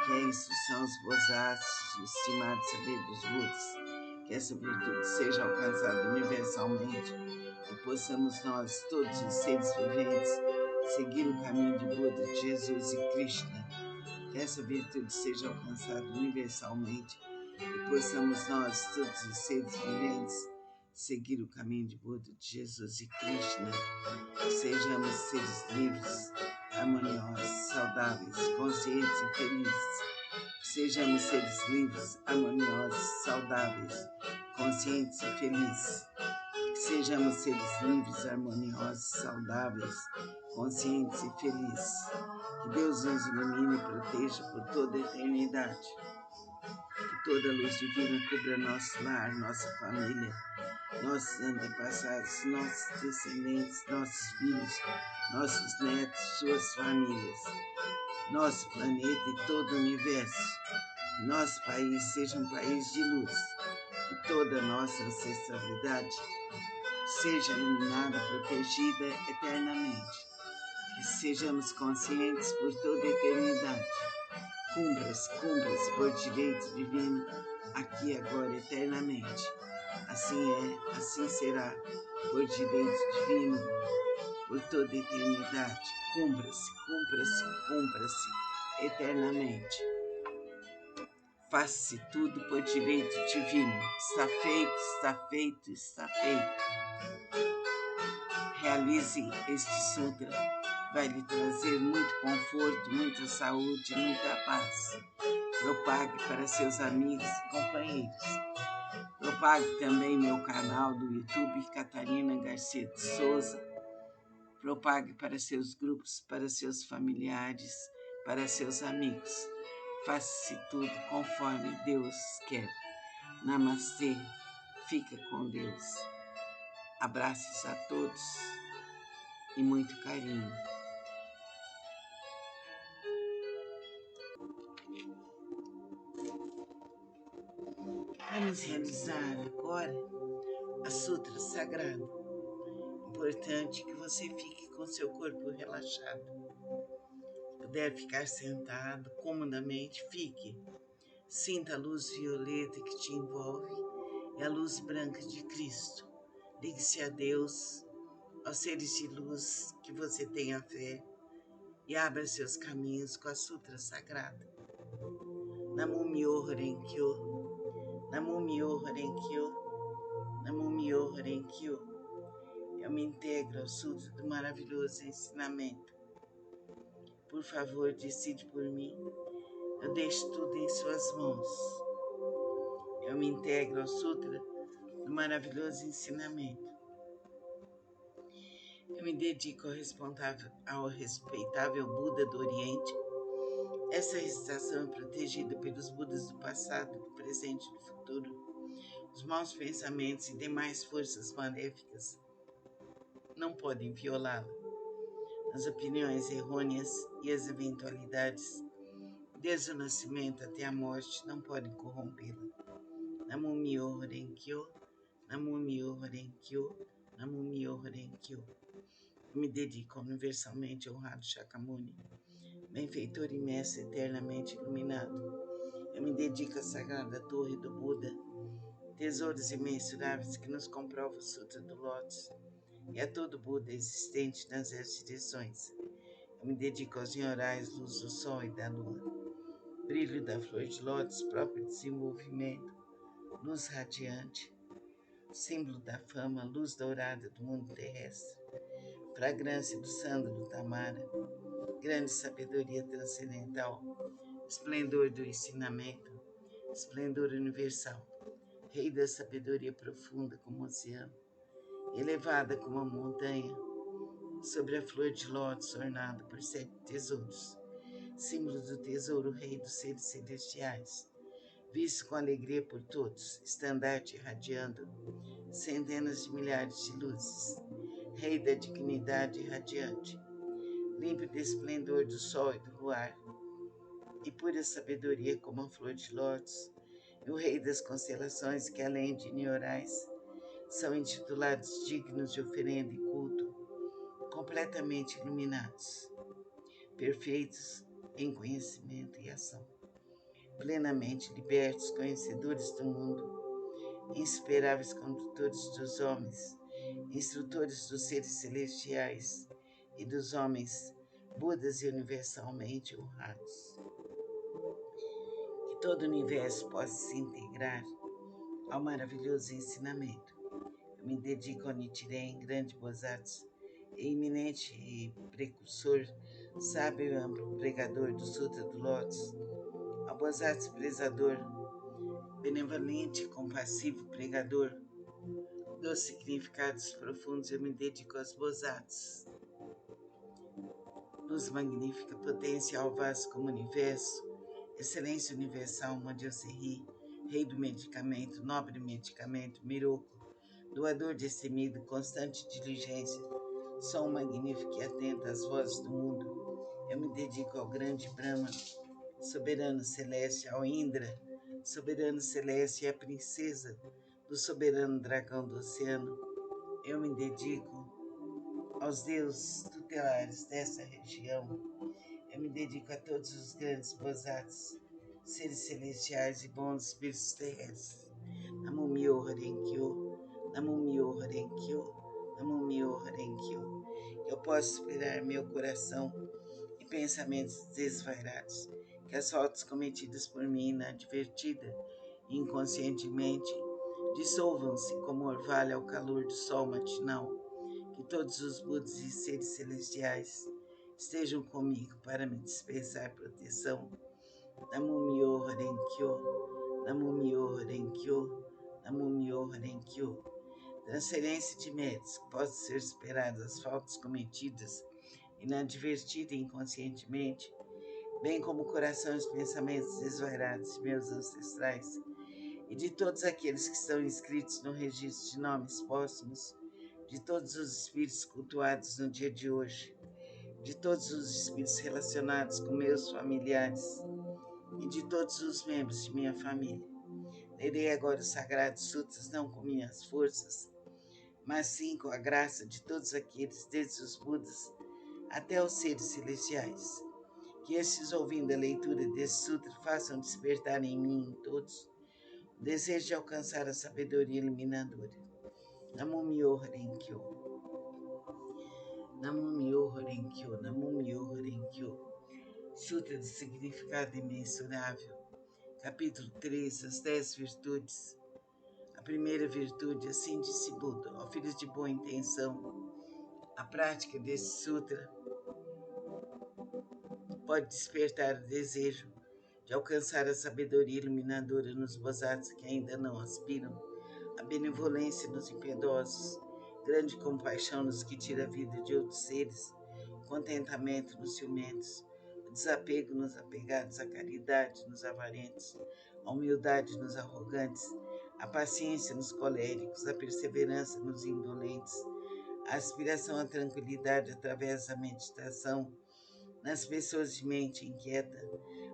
que é a instrução dos Bosatsu, estimado saber dos Budas. Que essa virtude seja alcançada universalmente e possamos nós, todos os seres viventes, seguir o caminho de Buda, de Jesus e Krishna. Que essa virtude seja alcançada universalmente e possamos nós, todos os seres viventes, seguir o caminho de Buda, de Jesus e Krishna. Que sejamos seres livres, harmoniosos, saudáveis, conscientes e felizes. Que sejamos seres livres, harmoniosos, saudáveis, conscientes e felizes. Que sejamos seres livres, harmoniosos, saudáveis, conscientes e felizes. Que Deus nos ilumine e proteja por toda a eternidade. Que toda a luz divina cubra nosso lar, nossa família, nossos antepassados, nossos descendentes, nossos filhos, nossos netos, suas famílias, nosso planeta e todo o universo. Que nosso país seja um país de luz. Que toda a nossa ancestralidade seja iluminada e protegida eternamente. Que sejamos conscientes por toda a eternidade. Cumpra-se por direito divino, aqui, agora, eternamente. Assim é, assim será, por direito divino, por toda a eternidade. Cumpra-se, eternamente. Faça-se tudo por direito divino. Está feito, está feito, está feito. Realize este sutra. Vai lhe trazer muito conforto, muita saúde, muita paz. Propague para seus amigos e companheiros. Propague também meu canal do YouTube, Catarina Garcia de Souza. Propague para seus grupos, para seus familiares, para seus amigos. Faça-se tudo conforme Deus quer. Namastê. Fica com Deus. Abraços a todos e muito carinho. Vamos realizar agora a Sutra Sagrada. Importante que você fique com seu corpo relaxado. Se puder ficar sentado comodamente, fique. Sinta a luz violeta que te envolve e a luz branca de Cristo. Ligue-se a Deus, aos seres de luz que você tenha fé e abra seus caminhos com a Sutra Sagrada. Namo Myoho Renge Kyo, Namo Myoho Renge Kyo, Namo Myoho Renge Kyo. Eu me integro ao Sutra do maravilhoso ensinamento. Por favor, decide por mim Eu deixo tudo em suas mãos. Eu me integro ao Sutra do maravilhoso ensinamento. Eu me dedico ao respeitável Buda do Oriente. Essa recitação é protegida pelos Budas do passado, do presente e do futuro. Os maus pensamentos e demais forças maléficas não podem violá-la. As opiniões errôneas e as eventualidades, desde o nascimento até a morte, não podem corrompê-la. Namo Myoho Renge-kyo, Namo Myoho Renge-kyo, Namo Myoho Renge-kyo. Eu me dedico ao universalmente honrado Shakyamuni, benfeitor e mestre eternamente iluminado. Eu me dedico à sagrada torre do Buda, tesouros imensuráveis que nos comprova o Sutra do Lótus, e a todo Buda existente nas 10 direções. Eu me dedico aos nhorais, luz do sol e da lua, brilho da flor de lótus, próprio desenvolvimento, luz radiante, símbolo da fama, luz dourada do mundo terrestre, fragrância do sândalo Tamara, grande sabedoria transcendental, esplendor do ensinamento, esplendor universal, rei da sabedoria profunda como o oceano, elevada como a montanha, sobre a flor de lótus ornada por 7 tesouros, símbolo do tesouro rei dos seres celestiais, visto com alegria por todos, estandarte irradiando centenas de milhares de luzes, rei da dignidade radiante, límpido esplendor do sol e do luar, e pura sabedoria como a flor de lótus, e o rei das constelações que, além de niorais, são intitulados dignos de oferenda e culto, completamente iluminados, perfeitos em conhecimento e ação, plenamente libertos, conhecedores do mundo, insuperáveis condutores dos homens, instrutores dos seres celestiais e dos homens, Budas e universalmente honrados. Que todo o universo possa se integrar ao maravilhoso ensinamento. Eu me dedico ao Nichiren, grande Bosatsu, eminente e precursor, sábio e amplo pregador do Sutra do Lótus, ao Bosatsu prezador, benevolente e compassivo pregador dos significados profundos. Eu me dedico aos Bosatsus, luz magnífica, potencial vasto como universo, excelência universal, Mondioserri, rei do medicamento, nobre medicamento, Miroku, doador destemido, constante diligência, som magnífico e atento às vozes do mundo. Eu me dedico ao grande Brahma, soberano celeste, ao Indra, soberano celeste, e à princesa do soberano dragão do oceano. Eu me dedico aos deuses tutelares dessa região. Eu me dedico a todos os grandes Bosatsus, seres celestiais e bons espíritos terrestres. Namo Myoho Renge-kyo, Namo Myoho Renge-kyo, Namo Myoho Renge-kyo. Eu posso inspirar meu coração e pensamentos desvairados, que as faltas cometidas por mim inadvertida e inconscientemente dissolvam-se como orvalho ao calor do sol matinal. Que todos os Budas e seres celestiais estejam comigo para me dispensar proteção. Namo Myoho Renge-kyo, Namo Myoho Renge-kyo, Namo Myoho Renge-kyo. Transferência de méritos que possam ser superadas as faltas cometidas inadvertida e inconscientemente, bem como o coração e os pensamentos desvairados de meus ancestrais e de todos aqueles que estão inscritos no registro de nomes póstumos, de todos os espíritos cultuados no dia de hoje, de todos os espíritos relacionados com meus familiares e de todos os membros de minha família. Lerei agora os sagrados sutras não com minhas forças, mas sim com a graça de todos aqueles, desde os Budas até os seres celestiais. Que estes, ouvindo a leitura desse sutra, façam despertar em mim e em todos o desejo de alcançar a sabedoria iluminadora. Namo Myoho Renge-kyo, Namo Myoho Renge-kyo, Namo Myoho Renge-kyo. Sutra de significado imensurável. Capítulo 3, as 10 virtudes. A primeira virtude, assim disse Buda, ó filhos de boa intenção, a prática desse sutra pode despertar o desejo de alcançar a sabedoria iluminadora nos Bodhisattvas que ainda não aspiram, a benevolência nos impiedosos, grande compaixão nos que tira a vida de outros seres, contentamento nos ciumentos, o desapego nos apegados, a caridade nos avarentos, a humildade nos arrogantes, a paciência nos coléricos, a perseverança nos indolentes, a aspiração à tranquilidade através da meditação nas pessoas de mente inquieta,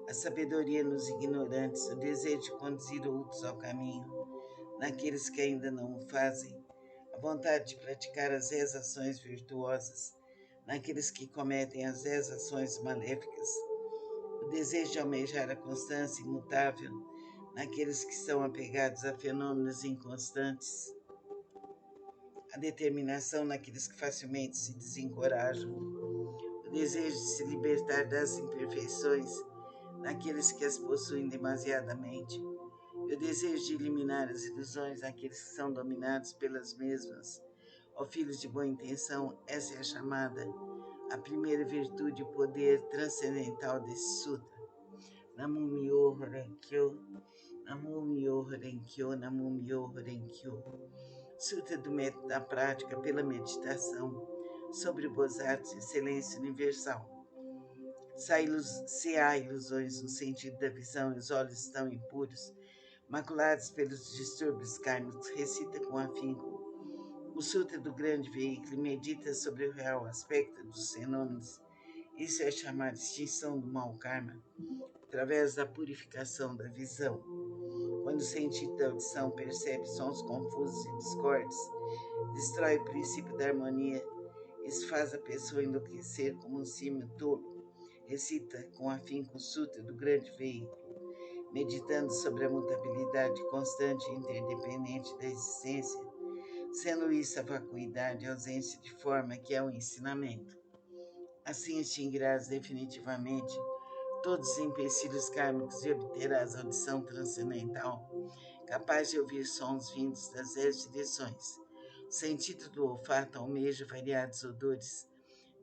a sabedoria nos ignorantes, o desejo de conduzir outros ao caminho, naqueles que ainda não o fazem, a vontade de praticar as 10 ações virtuosas, naqueles que cometem as 10 ações maléficas, o desejo de almejar a constância imutável, naqueles que são apegados a fenômenos inconstantes, a determinação naqueles que facilmente se desencorajam, o desejo de se libertar das imperfeições, naqueles que as possuem demasiadamente, e o desejo de eliminar as ilusões naqueles que são dominados pelas mesmas. Ó filhos de boa intenção, essa é a chamada, a primeira virtude e o poder transcendental desse sutra. Namo Myoho Renkyo, Namo Myoho Renkyo, Namo Myoho Renkyo. Sutra do método da prática pela meditação sobre o Bodhisattva, excelência universal. Se há ilusões no sentido da visão e os olhos estão impuros, maculados pelos distúrbios kármicos, recita com afinco o Sutra do Grande Veículo e medita sobre o real aspecto dos fenômenos. Isso é chamar de extinção do mau karma, através da purificação da visão. Quando o sentido da audição percebe sons confusos e discordes, destrói o princípio da harmonia, isso faz a pessoa enlouquecer como um símio tolo. Recita com afinco o Sutra do Grande Veículo, meditando sobre a mutabilidade constante e interdependente da existência, sendo isso a vacuidade, a ausência de forma que é o ensinamento. Assim extinguirás definitivamente todos os empecilhos kármicos e obterás audição transcendental, capaz de ouvir sons vindos das 10 direções. O sentido do olfato almeja variados odores,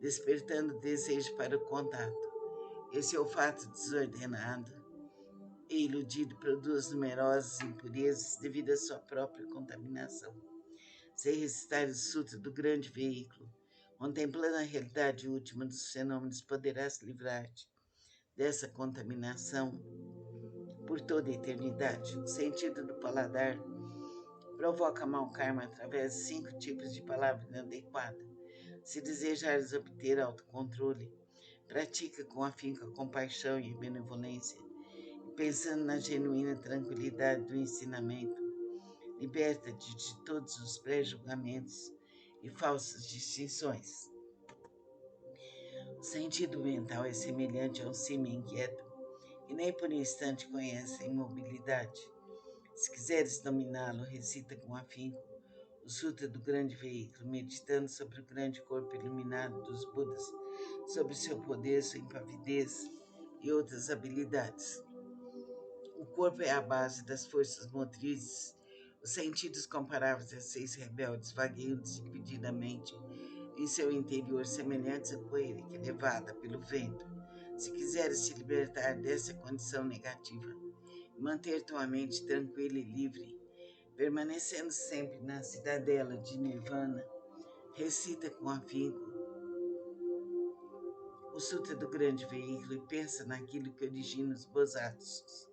despertando desejo para o contato. Esse olfato desordenado e iludido produz numerosas impurezas devido à sua própria contaminação. Se recitar o Sutra do Grande Veículo, contemplando a realidade última dos fenômenos, poderás livrar-te dessa contaminação por toda a eternidade. O sentido do paladar provoca mau karma através de 5 tipos de palavra inadequada. Se desejares obter autocontrole, pratica com afinco a compaixão e a benevolência, e pensando na genuína tranquilidade do ensinamento, liberta-te de todos os pré-julgamentos e falsas distinções. O sentido mental é semelhante a um símio inquieto, que nem por um instante conhece a imobilidade. Se quiseres dominá-lo, recita com afinco o Sutra do Grande Veículo, meditando sobre o grande corpo iluminado dos Budas, sobre seu poder, sua impavidez e outras habilidades. O corpo é a base das forças motrizes. Os sentidos comparáveis a 6 rebeldes vagueiam desimpedidamente em seu interior, semelhantes a poeira que é levada pelo vento. Se quiseres te libertar dessa condição negativa, manter tua mente tranquila e livre, permanecendo sempre na cidadela de Nirvana, recita com afinco o Sutra do Grande Veículo e pensa naquilo que origina os Bodhisattvas.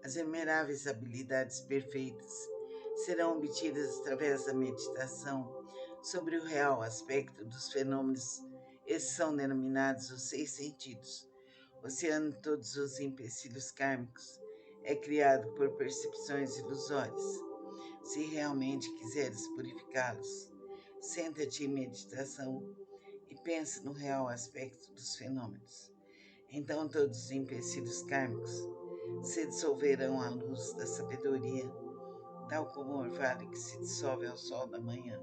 As inumeráveis habilidades perfeitas serão obtidas através da meditação sobre o real aspecto dos fenômenos. Esses são denominados os 6 sentidos. O oceano de todos os empecilhos kármicos é criado por percepções ilusórias. Se realmente quiseres purificá-los, senta-te em meditação e pensa no real aspecto dos fenômenos. Então todos os empecilhos kármicos se dissolverão à luz da sabedoria, tal como o orvalho que se dissolve ao sol da manhã.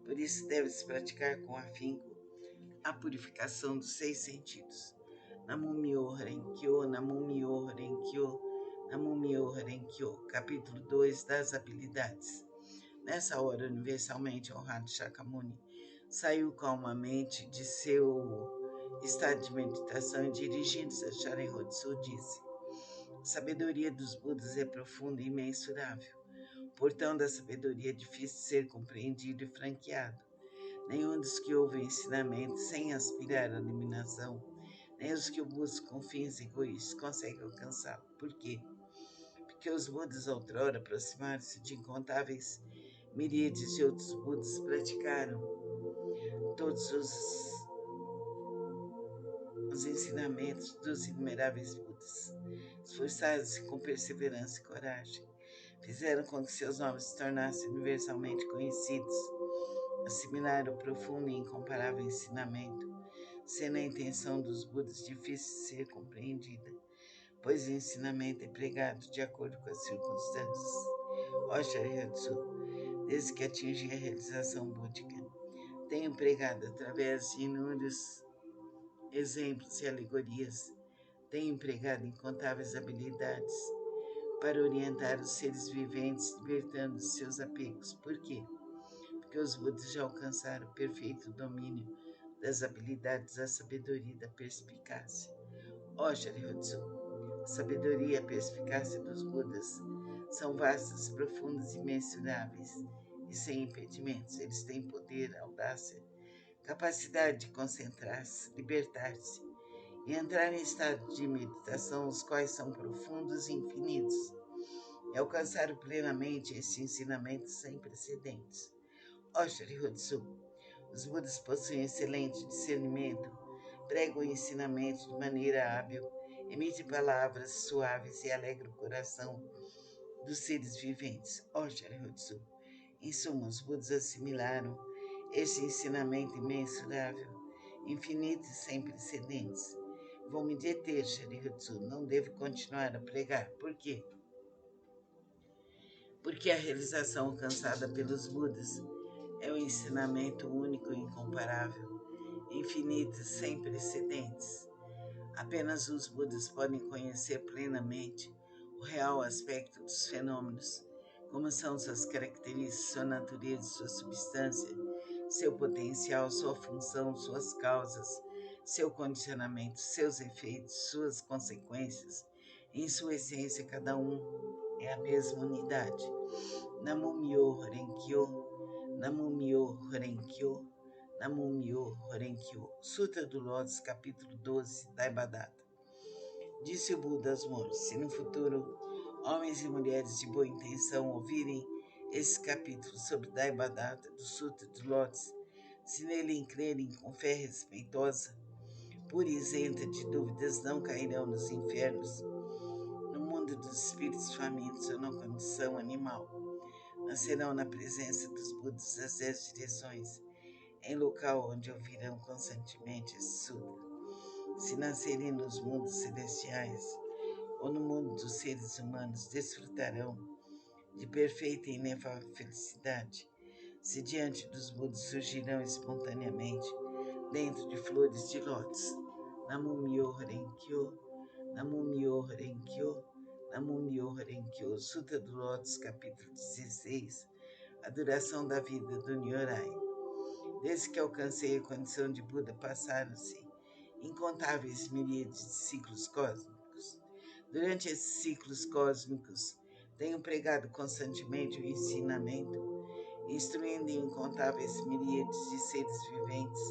Por isso deves praticar com afinco a purificação dos 6 sentidos. Namo Myoho Renkyo, Namo Myoho Renkyo, Namo Myoho Renkyo. Capítulo 2 das habilidades. Nessa hora, universalmente honrado Shakyamuni saiu calmamente de seu estado de meditação e, dirigindo-se a Sharihodzu, disse: sabedoria dos Budas é profunda e imensurável. O portão da sabedoria é difícil de ser compreendido e franqueado. Nenhum dos que ouvem ensinamento sem aspirar à iluminação, nem os que o buscam com fins egoístas conseguem alcançá-lo. Por quê? Porque os Budas outrora aproximaram-se de incontáveis miríades de outros Budas, praticaram todos os ensinamentos dos inumeráveis Budas, esforçaram-se com perseverança e coragem, fizeram com que seus nomes se tornassem universalmente conhecidos, assimilaram o profundo e incomparável ensinamento, sendo a intenção dos Budas difícil de ser compreendida, pois o ensinamento é pregado de acordo com as circunstâncias. Ó Sharihatsu, desde que atingi a realização búdica, tenho pregado através de inúmeros exemplos e alegorias, tenho empregado incontáveis habilidades para orientar os seres viventes, libertando os seus apegos. Por quê? Porque os Budas já alcançaram o perfeito domínio das habilidades da sabedoria e da perspicácia. Ó Sharihatsu, a sabedoria e a perspicácia dos Budas são vastas, profundas e imensuráveis e sem impedimentos. Eles têm poder, audácia, capacidade de concentrar-se, libertar-se e entrar em estado de meditação, os quais são profundos e infinitos, e alcançaram plenamente esse ensinamento sem precedentes. Ó Sharihatsu, os Budas possuem excelente discernimento, pregam o ensinamento de maneira hábil, emitem palavras suaves e alegram o coração dos seres viventes. Ó Sharihatsu, em suma, os Budas assimilaram esse ensinamento imensurável, infinito e sem precedentes. Vou me deter, Sharihatsu, não devo continuar a pregar. Por quê? Porque a realização alcançada pelos Budas é um ensinamento único e incomparável, infinito e sem precedentes. Apenas os Budas podem conhecer plenamente o real aspecto dos fenômenos, como são suas características, sua natureza, sua substância, seu potencial, sua função, suas causas, seu condicionamento, seus efeitos, suas consequências. Em sua essência, cada um é a mesma unidade. Namo-myoho Renge-kyo, Namo-myoho Renge-kyo, Namo-myoho Renge-kyo. Sutra do Lótus, capítulo 12, Daibadatta. Disse o Buda aos monges: se no futuro homens e mulheres de boa intenção ouvirem esse capítulo sobre Daibadatta do Sutra do Lótus, se nele crerem com fé respeitosa, pura e isenta de dúvidas, não cairão nos infernos, no mundo dos espíritos famintos ou na condição animal. Nascerão na presença dos Budas das 10 direções, em local onde ouvirão constantemente esse sutra. Se nascerem nos mundos celestiais ou no mundo dos seres humanos, desfrutarão de perfeita e inefável felicidade. Se diante dos Budas surgirão espontaneamente dentro de flores de lótus. Namo-myoho Renge-kyo, Namo-myoho Renge-kyo, Namo-myoho Renge-kyo. Sutra do Lótus, capítulo 16. A duração da vida do Nyorai. Desde que alcancei a condição de Buda, passaram-se incontáveis miríades de ciclos cósmicos. Durante esses ciclos cósmicos, tenho pregado constantemente o ensinamento, instruindo incontáveis miríades de seres viventes,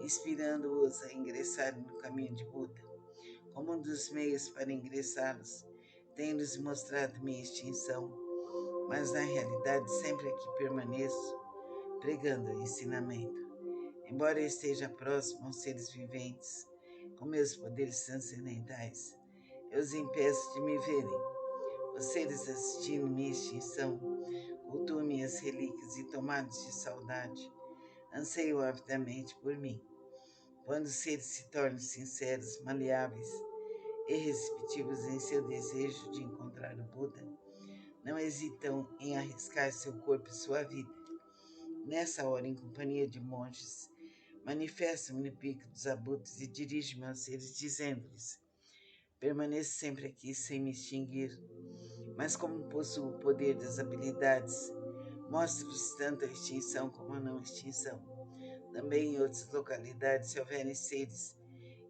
inspirando-os a ingressarem no caminho de Buda. Como um dos meios para ingressá-los, tenho-lhes mostrado minha extinção, mas na realidade sempre aqui permaneço, pregando o ensinamento. Embora eu esteja próximo aos seres viventes, com meus poderes transcendentais, eu os impeço de me verem. Os seres assistindo minha extinção, cultuam minhas relíquias e tomados de saudade, anseiam avidamente por mim. Quando os seres se tornam sinceros, maleáveis e receptivos em seu desejo de encontrar o Buda, não hesitam em arriscar seu corpo e sua vida. Nessa hora, em companhia de monges, manifesto-me no pico dos abutres e dirijo-me aos seres, dizendo-lhes: permaneço sempre aqui sem me extinguir, mas como possuo o poder das habilidades, mostro-lhes tanto a extinção como a não extinção. Também em outras localidades, se houverem seres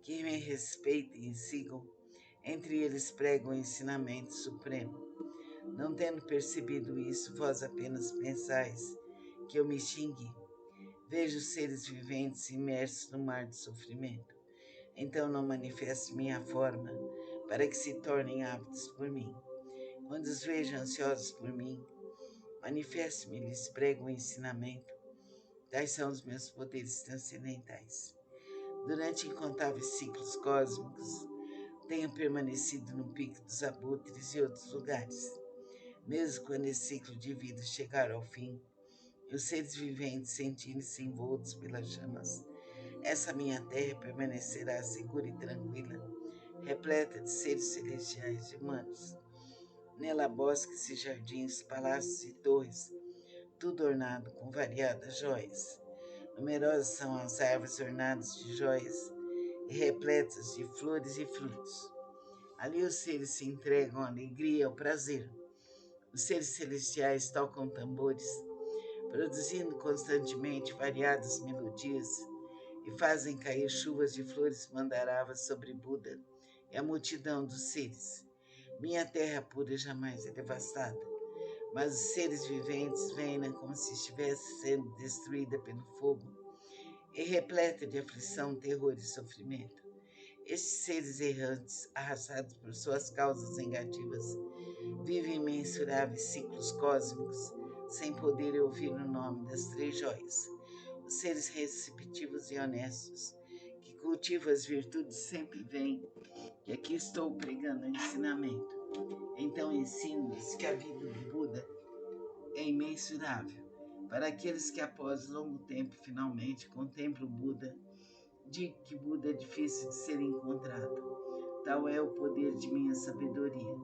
que me respeitem e sigam, Entre eles prega o ensinamento supremo. Não tendo percebido isso, vós apenas pensais que eu me extingui. Vejo seres viventes imersos no mar de sofrimento. Então não manifesto minha forma, para que se tornem aptos por mim. Quando os vejo ansiosos por mim, manifesto-me e lhes prego o ensinamento. Tais são os meus poderes transcendentais. Durante incontáveis ciclos cósmicos, tenho permanecido no pico dos abutres e outros lugares. Mesmo quando esse ciclo de vida chegar ao fim, e os seres viventes sentirem-se envoltos pelas chamas, essa minha terra permanecerá segura e tranquila, repleta de seres celestiais e humanos. Nela bosques e jardins, palácios e torres, tudo ornado com variadas joias. Numerosas são as árvores ornadas de joias e repletas de flores e frutos. Ali os seres se entregam à alegria e ao prazer. Os seres celestiais tocam tambores, produzindo constantemente variadas melodias, e fazem cair chuvas de flores mandaravas sobre Buda e a multidão dos seres. Minha terra pura jamais é devastada, mas os seres viventes veem-na como se estivesse sendo destruída pelo fogo e repleta de aflição, terror e sofrimento. Estes seres errantes, arrastados por suas causas negativas, vivem imensuráveis ciclos cósmicos, sem poder ouvir o nome das três joias. Os seres receptivos e honestos, que cultivam as virtudes, sempre veem que aqui estou pregando o ensinamento. Então ensino-lhes que a vida do Buda é imensurável. Para aqueles que após longo tempo finalmente contemplam o Buda, digo que Buda é difícil de ser encontrado. Tal é o poder de minha sabedoria.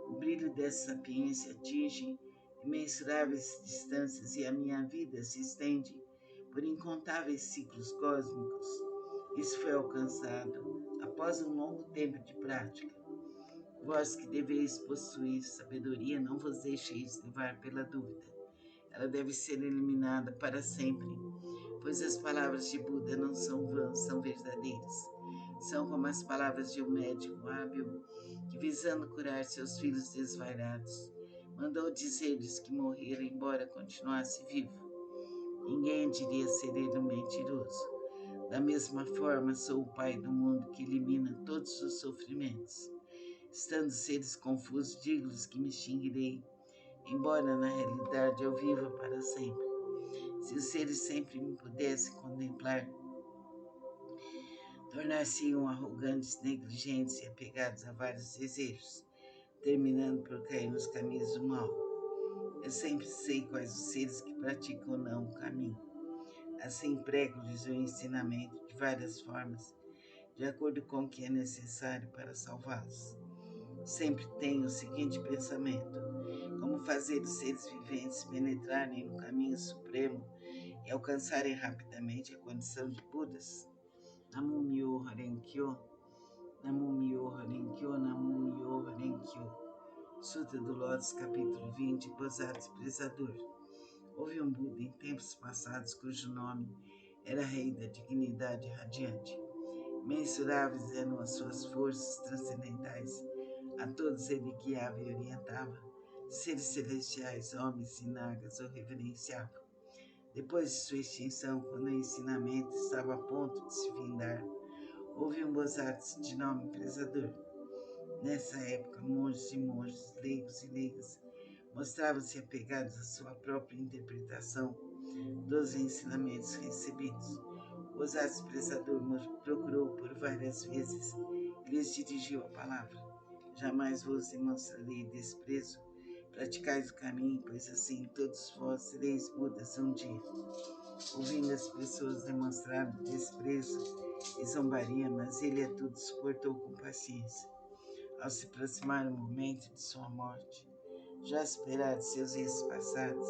O brilho dessa sapiência atinge imensuráveis distâncias e a minha vida se estende por incontáveis ciclos cósmicos. Isso foi alcançado após um longo tempo de prática. Vós que deveis possuir sabedoria, não vos deixeis levar pela dúvida. Ela deve ser eliminada para sempre, pois as palavras de Buda não são vãs, são verdadeiras. São como as palavras de um médico hábil que, visando curar seus filhos desvairados, mandou dizer-lhes que morreram embora continuasse vivo. Ninguém diria ser ele um mentiroso. Da mesma forma, sou o Pai do mundo que elimina todos os sofrimentos. Estando seres confusos, digo-lhes que me extinguirei, embora na realidade eu viva para sempre. Se os seres sempre me pudessem contemplar, tornar-se-iam arrogantes, negligentes e apegados a vários desejos, terminando por cair nos caminhos do mal. Eu sempre sei quais os seres que praticam ou não o caminho. Assim prego-lhes o ensinamento de várias formas, de acordo com o que é necessário para salvá-los. Sempre tenho o seguinte pensamento: como fazer os seres viventes penetrarem no caminho supremo e alcançarem rapidamente a condição de Budas. Namu Myoho Renkyo, Namu Myoho Renkyo, Namu Myoho Renkyo. Sutra do Lótus, capítulo 20, Gozado Expressador. Houve um Buda em tempos passados cujo nome era Rei da Dignidade Radiante. Mensuráveis eram as suas forças transcendentais, a todos ele guiava e orientava. Seres celestiais, homens e nagas o reverenciavam. Depois de sua extinção, quando o ensinamento estava a ponto de se findar, houve um Bodhisattva de nome Prezador. Nessa época, monges e monges, leigos e leigas, mostravam-se apegados à sua própria interpretação dos ensinamentos recebidos. O ousado expressador procurou por várias vezes e lhes dirigiu a palavra. Jamais vos demonstrarei desprezo, praticais o caminho, pois assim todos vós sereis Budas um dia. Ouvindo as pessoas demonstrar desprezo e zombaria, mas ele a tudo suportou com paciência. Ao se aproximar o momento de sua morte, já superado seus erros passados,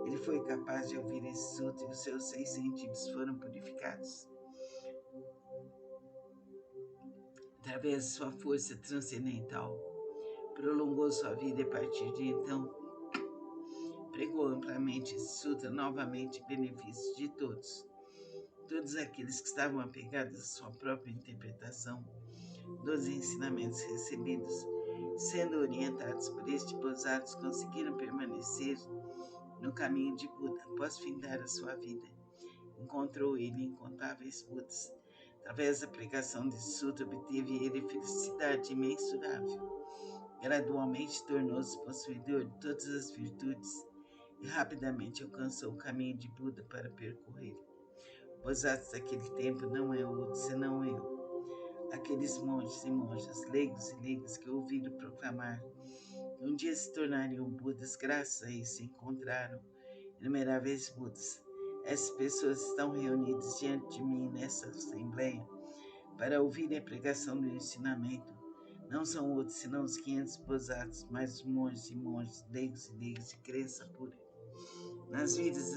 ele foi capaz de ouvir esse sutra e os seus 6 sentidos foram purificados. Através de sua força transcendental, prolongou sua vida e a partir de então pregou amplamente esse sutra novamente em benefício de todos. Todos aqueles que estavam apegados à sua própria interpretação dos ensinamentos recebidos. Sendo orientados por este, Bodhisattvas conseguiram permanecer no caminho de Buda. Após findar a sua vida, encontrou ele incontáveis Budas. Através da pregação desse sutra, obteve ele felicidade imensurável. Gradualmente tornou-se possuidor de todas as virtudes e rapidamente alcançou o caminho de Buda para percorrer. O Bodhisattva daquele tempo não é outro senão eu. Aqueles monges e monjas, leigos e leigas que ouviram proclamar que um dia se tornariam Budas, graças a isso encontraram inumeráveis Budas. Essas pessoas estão reunidas diante de mim nessa assembleia para ouvirem a pregação do ensinamento. Não são outros senão os 500 Bodhisattvas, mais os monges e monjas, leigos e leigas de crença pura. Nas vidas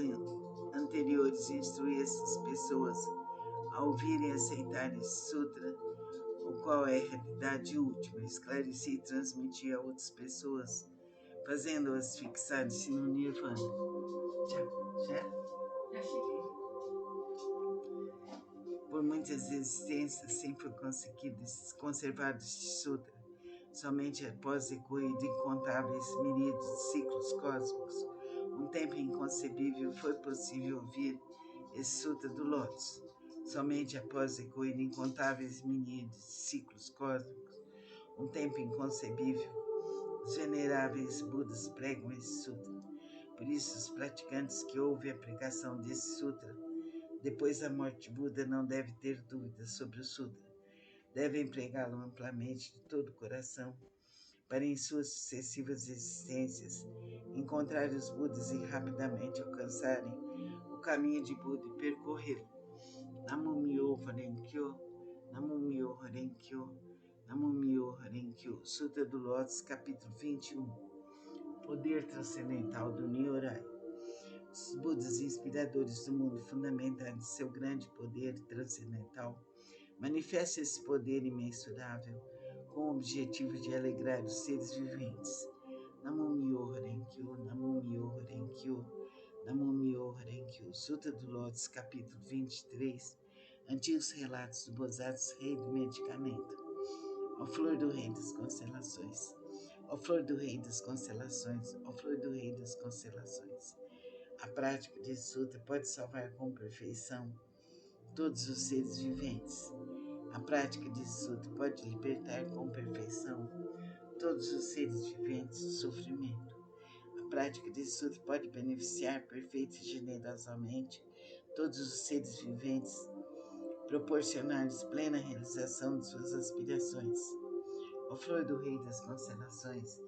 anteriores, instruí essas pessoas a ouvirem e aceitarem esse sutra, o qual é a realidade última. Esclareci e transmiti a outras pessoas, fazendo-as fixarem-se no Nirvana. Já cheguei. Por muitas existências, sempre foi conseguido conservar este sutra. Somente após ecoar de incontáveis miríades de ciclos cósmicos, um tempo inconcebível, foi possível ouvir esse sutra do Lótus. Somente após ecoar de incontáveis miríades de ciclos cósmicos, um tempo inconcebível, os veneráveis Budas pregam esse sutra. Por isso, os praticantes que ouvem a pregação desse sutra, depois da morte de Buda, não devem ter dúvidas sobre o sutra. Devem pregá-lo amplamente de todo o coração, para em suas sucessivas existências encontrar os Budas e rapidamente alcançarem o caminho de Buda e percorrê-lo. Namo Myoho Renge-kyo, Namo Myoho Renge-kyo, Namo Myoho Renge-kyo. Sutra do Lótus, capítulo 21. Poder transcendental do Nyorai. Os Budas inspiradores do mundo fundamentaram seu grande poder transcendental. Manifesta esse poder imensurável com o objetivo de alegrar os seres viventes. Namo Myoho Renge-kyo, Namo Myoho Renge-kyo, Namo Myoho Renge-kyo. Sutra do Lótus, capítulo 23. Antigos relatos do Bodhisattva, rei do medicamento. Ó flor do rei das constelações, ó flor do rei das constelações, ó flor do rei das constelações. A prática desse sutra pode salvar com perfeição todos os seres viventes. A prática desse sutra pode libertar com perfeição todos os seres viventes do sofrimento. A prática desse sutra pode beneficiar perfeita e generosamente todos os seres viventes, proporcionar-lhes plena realização de suas aspirações. Ó flor do rei das constelações,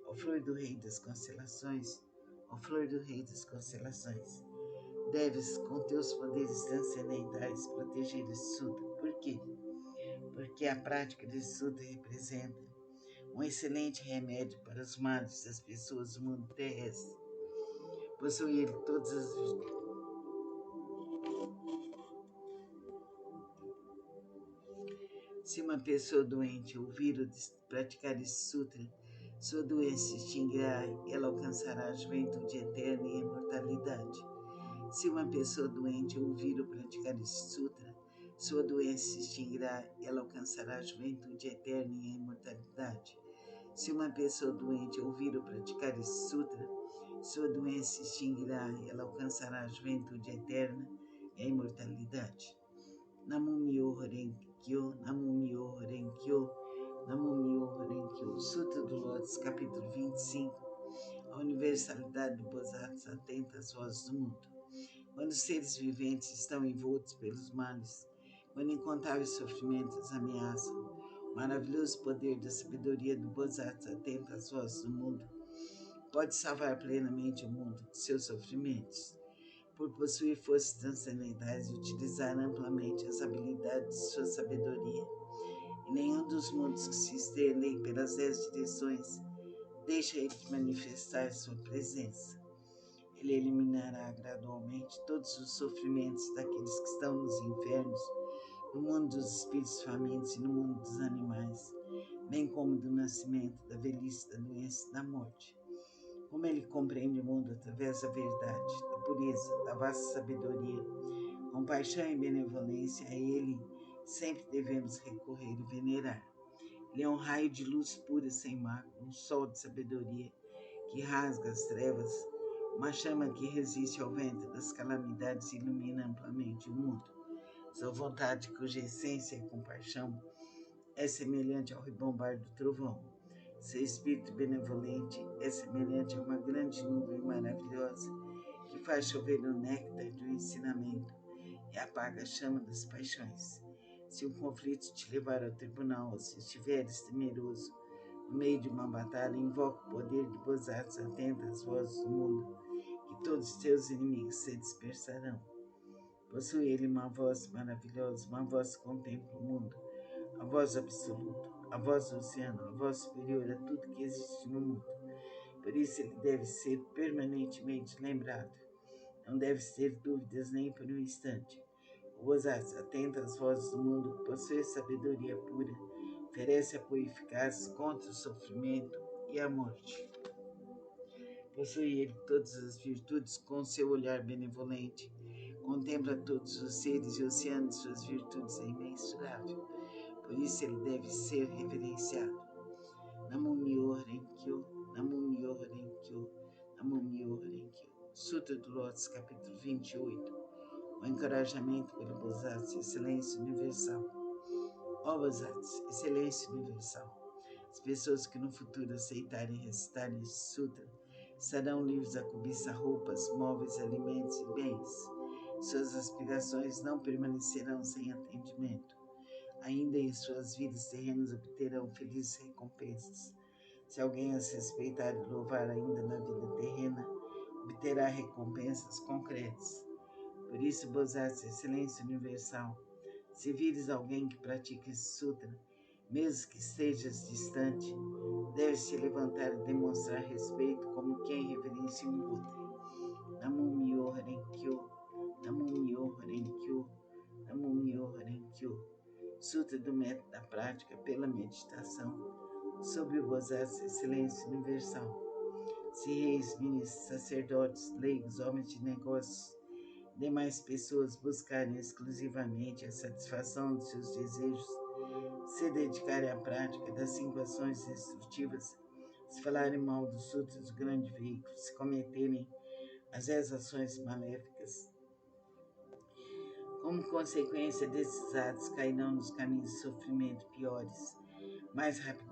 ó flor do rei das constelações, ó flor do rei das constelações. Deves, com teus poderes transcendentais, proteger esse sutra. Por quê? Porque a prática desse sutra representa um excelente remédio para os males das pessoas do mundo terrestre. Possui ele todas as virtudes. Se uma pessoa doente ouvir ou praticar esse sutra, sua doença se extinguirá e ela alcançará a juventude eterna e a imortalidade. Se uma pessoa doente ouvir ou praticar esse sutra, sua doença se extinguirá e ela alcançará a juventude eterna e a imortalidade. Se uma pessoa doente ouvir ou praticar esse sutra, sua doença se extinguirá e ela alcançará a juventude eterna e a imortalidade. Namo Myoho Renge-kyo, Namo Myoho Renge-kyo, Namo Myoho Renge-kyo. Sutra do Lótus, capítulo 25. A universalidade do Bodhisattva atenta às vozes do mundo. Quando os seres viventes estão envoltos pelos males, quando incontáveis sofrimentos ameaçam, o maravilhoso poder da sabedoria do Bodhisattva atenta às vozes do mundo pode salvar plenamente o mundo de seus sofrimentos. Por possuir forças transcendentais e utilizar amplamente as habilidades de sua sabedoria, e nenhum dos mundos que se estendem pelas 10 direções deixa ele de manifestar sua presença. Ele eliminará gradualmente todos os sofrimentos daqueles que estão nos infernos, no mundo dos espíritos famintos e no mundo dos animais, bem como do nascimento, da velhice, da doença e da morte. Como ele compreende o mundo através da verdade, da pureza, da vasta sabedoria, compaixão e benevolência, a ele sempre devemos recorrer e venerar. Ele é um raio de luz pura sem mácula, um sol de sabedoria que rasga as trevas, uma chama que resiste ao vento das calamidades e ilumina amplamente o mundo. Sua vontade, cuja essência é compaixão, é semelhante ao rebombar do trovão. Seu espírito benevolente é semelhante a uma grande nuvem maravilhosa que faz chover o néctar do ensinamento e apaga a chama das paixões. Se um conflito te levar ao tribunal, se estiveres temeroso no meio de uma batalha, invoca o poder de Bosatz, atenta às vozes do mundo, que todos os teus inimigos se dispersarão. Possui ele uma voz maravilhosa, uma voz que contempla o mundo, a voz absoluta, a voz do oceano, a voz superior a tudo que existe no mundo. Por isso ele deve ser permanentemente lembrado. Não deve ter dúvidas nem por um instante. O Bosatz, atenta às vozes do mundo, possui sabedoria pura, oferece apoio eficaz contra o sofrimento e a morte. Possui ele todas as virtudes com seu olhar benevolente, contempla todos os seres e o oceano de suas virtudes é imensurável. Por isso ele deve ser reverenciado. Namo-myoho Renge-kyo, Namo-myoho Renge-kyo, Namo-myoho Renge-kyo. Sutra do Lótus, capítulo 28. O encorajamento pelo Bosatz, excelência universal. Ó Bosatz, excelência universal. As pessoas que no futuro aceitarem recitar este sutra estarão livres da cobiça, roupas, móveis, alimentos e bens. Suas aspirações não permanecerão sem atendimento. Ainda em suas vidas terrenas obterão felizes recompensas. Se alguém as respeitar e louvar ainda na vida terrena, obterá recompensas concretas. Por isso, Bosatz, excelência universal, se vires alguém que pratica esse sutra, mesmo que estejas distante, deve se levantar e demonstrar respeito como quem reverencia um Buda. Namo-myoho Renge-kyo, Namo-myoho Renge-kyo, Namo-myoho Renge-kyo. Sutra do método da prática pela meditação sobre o Bosatz, excelência universal. Se reis, ministros, sacerdotes, leigos, homens de negócios, demais pessoas buscarem exclusivamente a satisfação de seus desejos, se dedicarem à prática das 5 ações destrutivas, se falarem mal dos sutras do grande veículo, se cometerem as 10 ações maléficas, como consequência desses atos cairão nos caminhos de sofrimento piores, mais rapidamente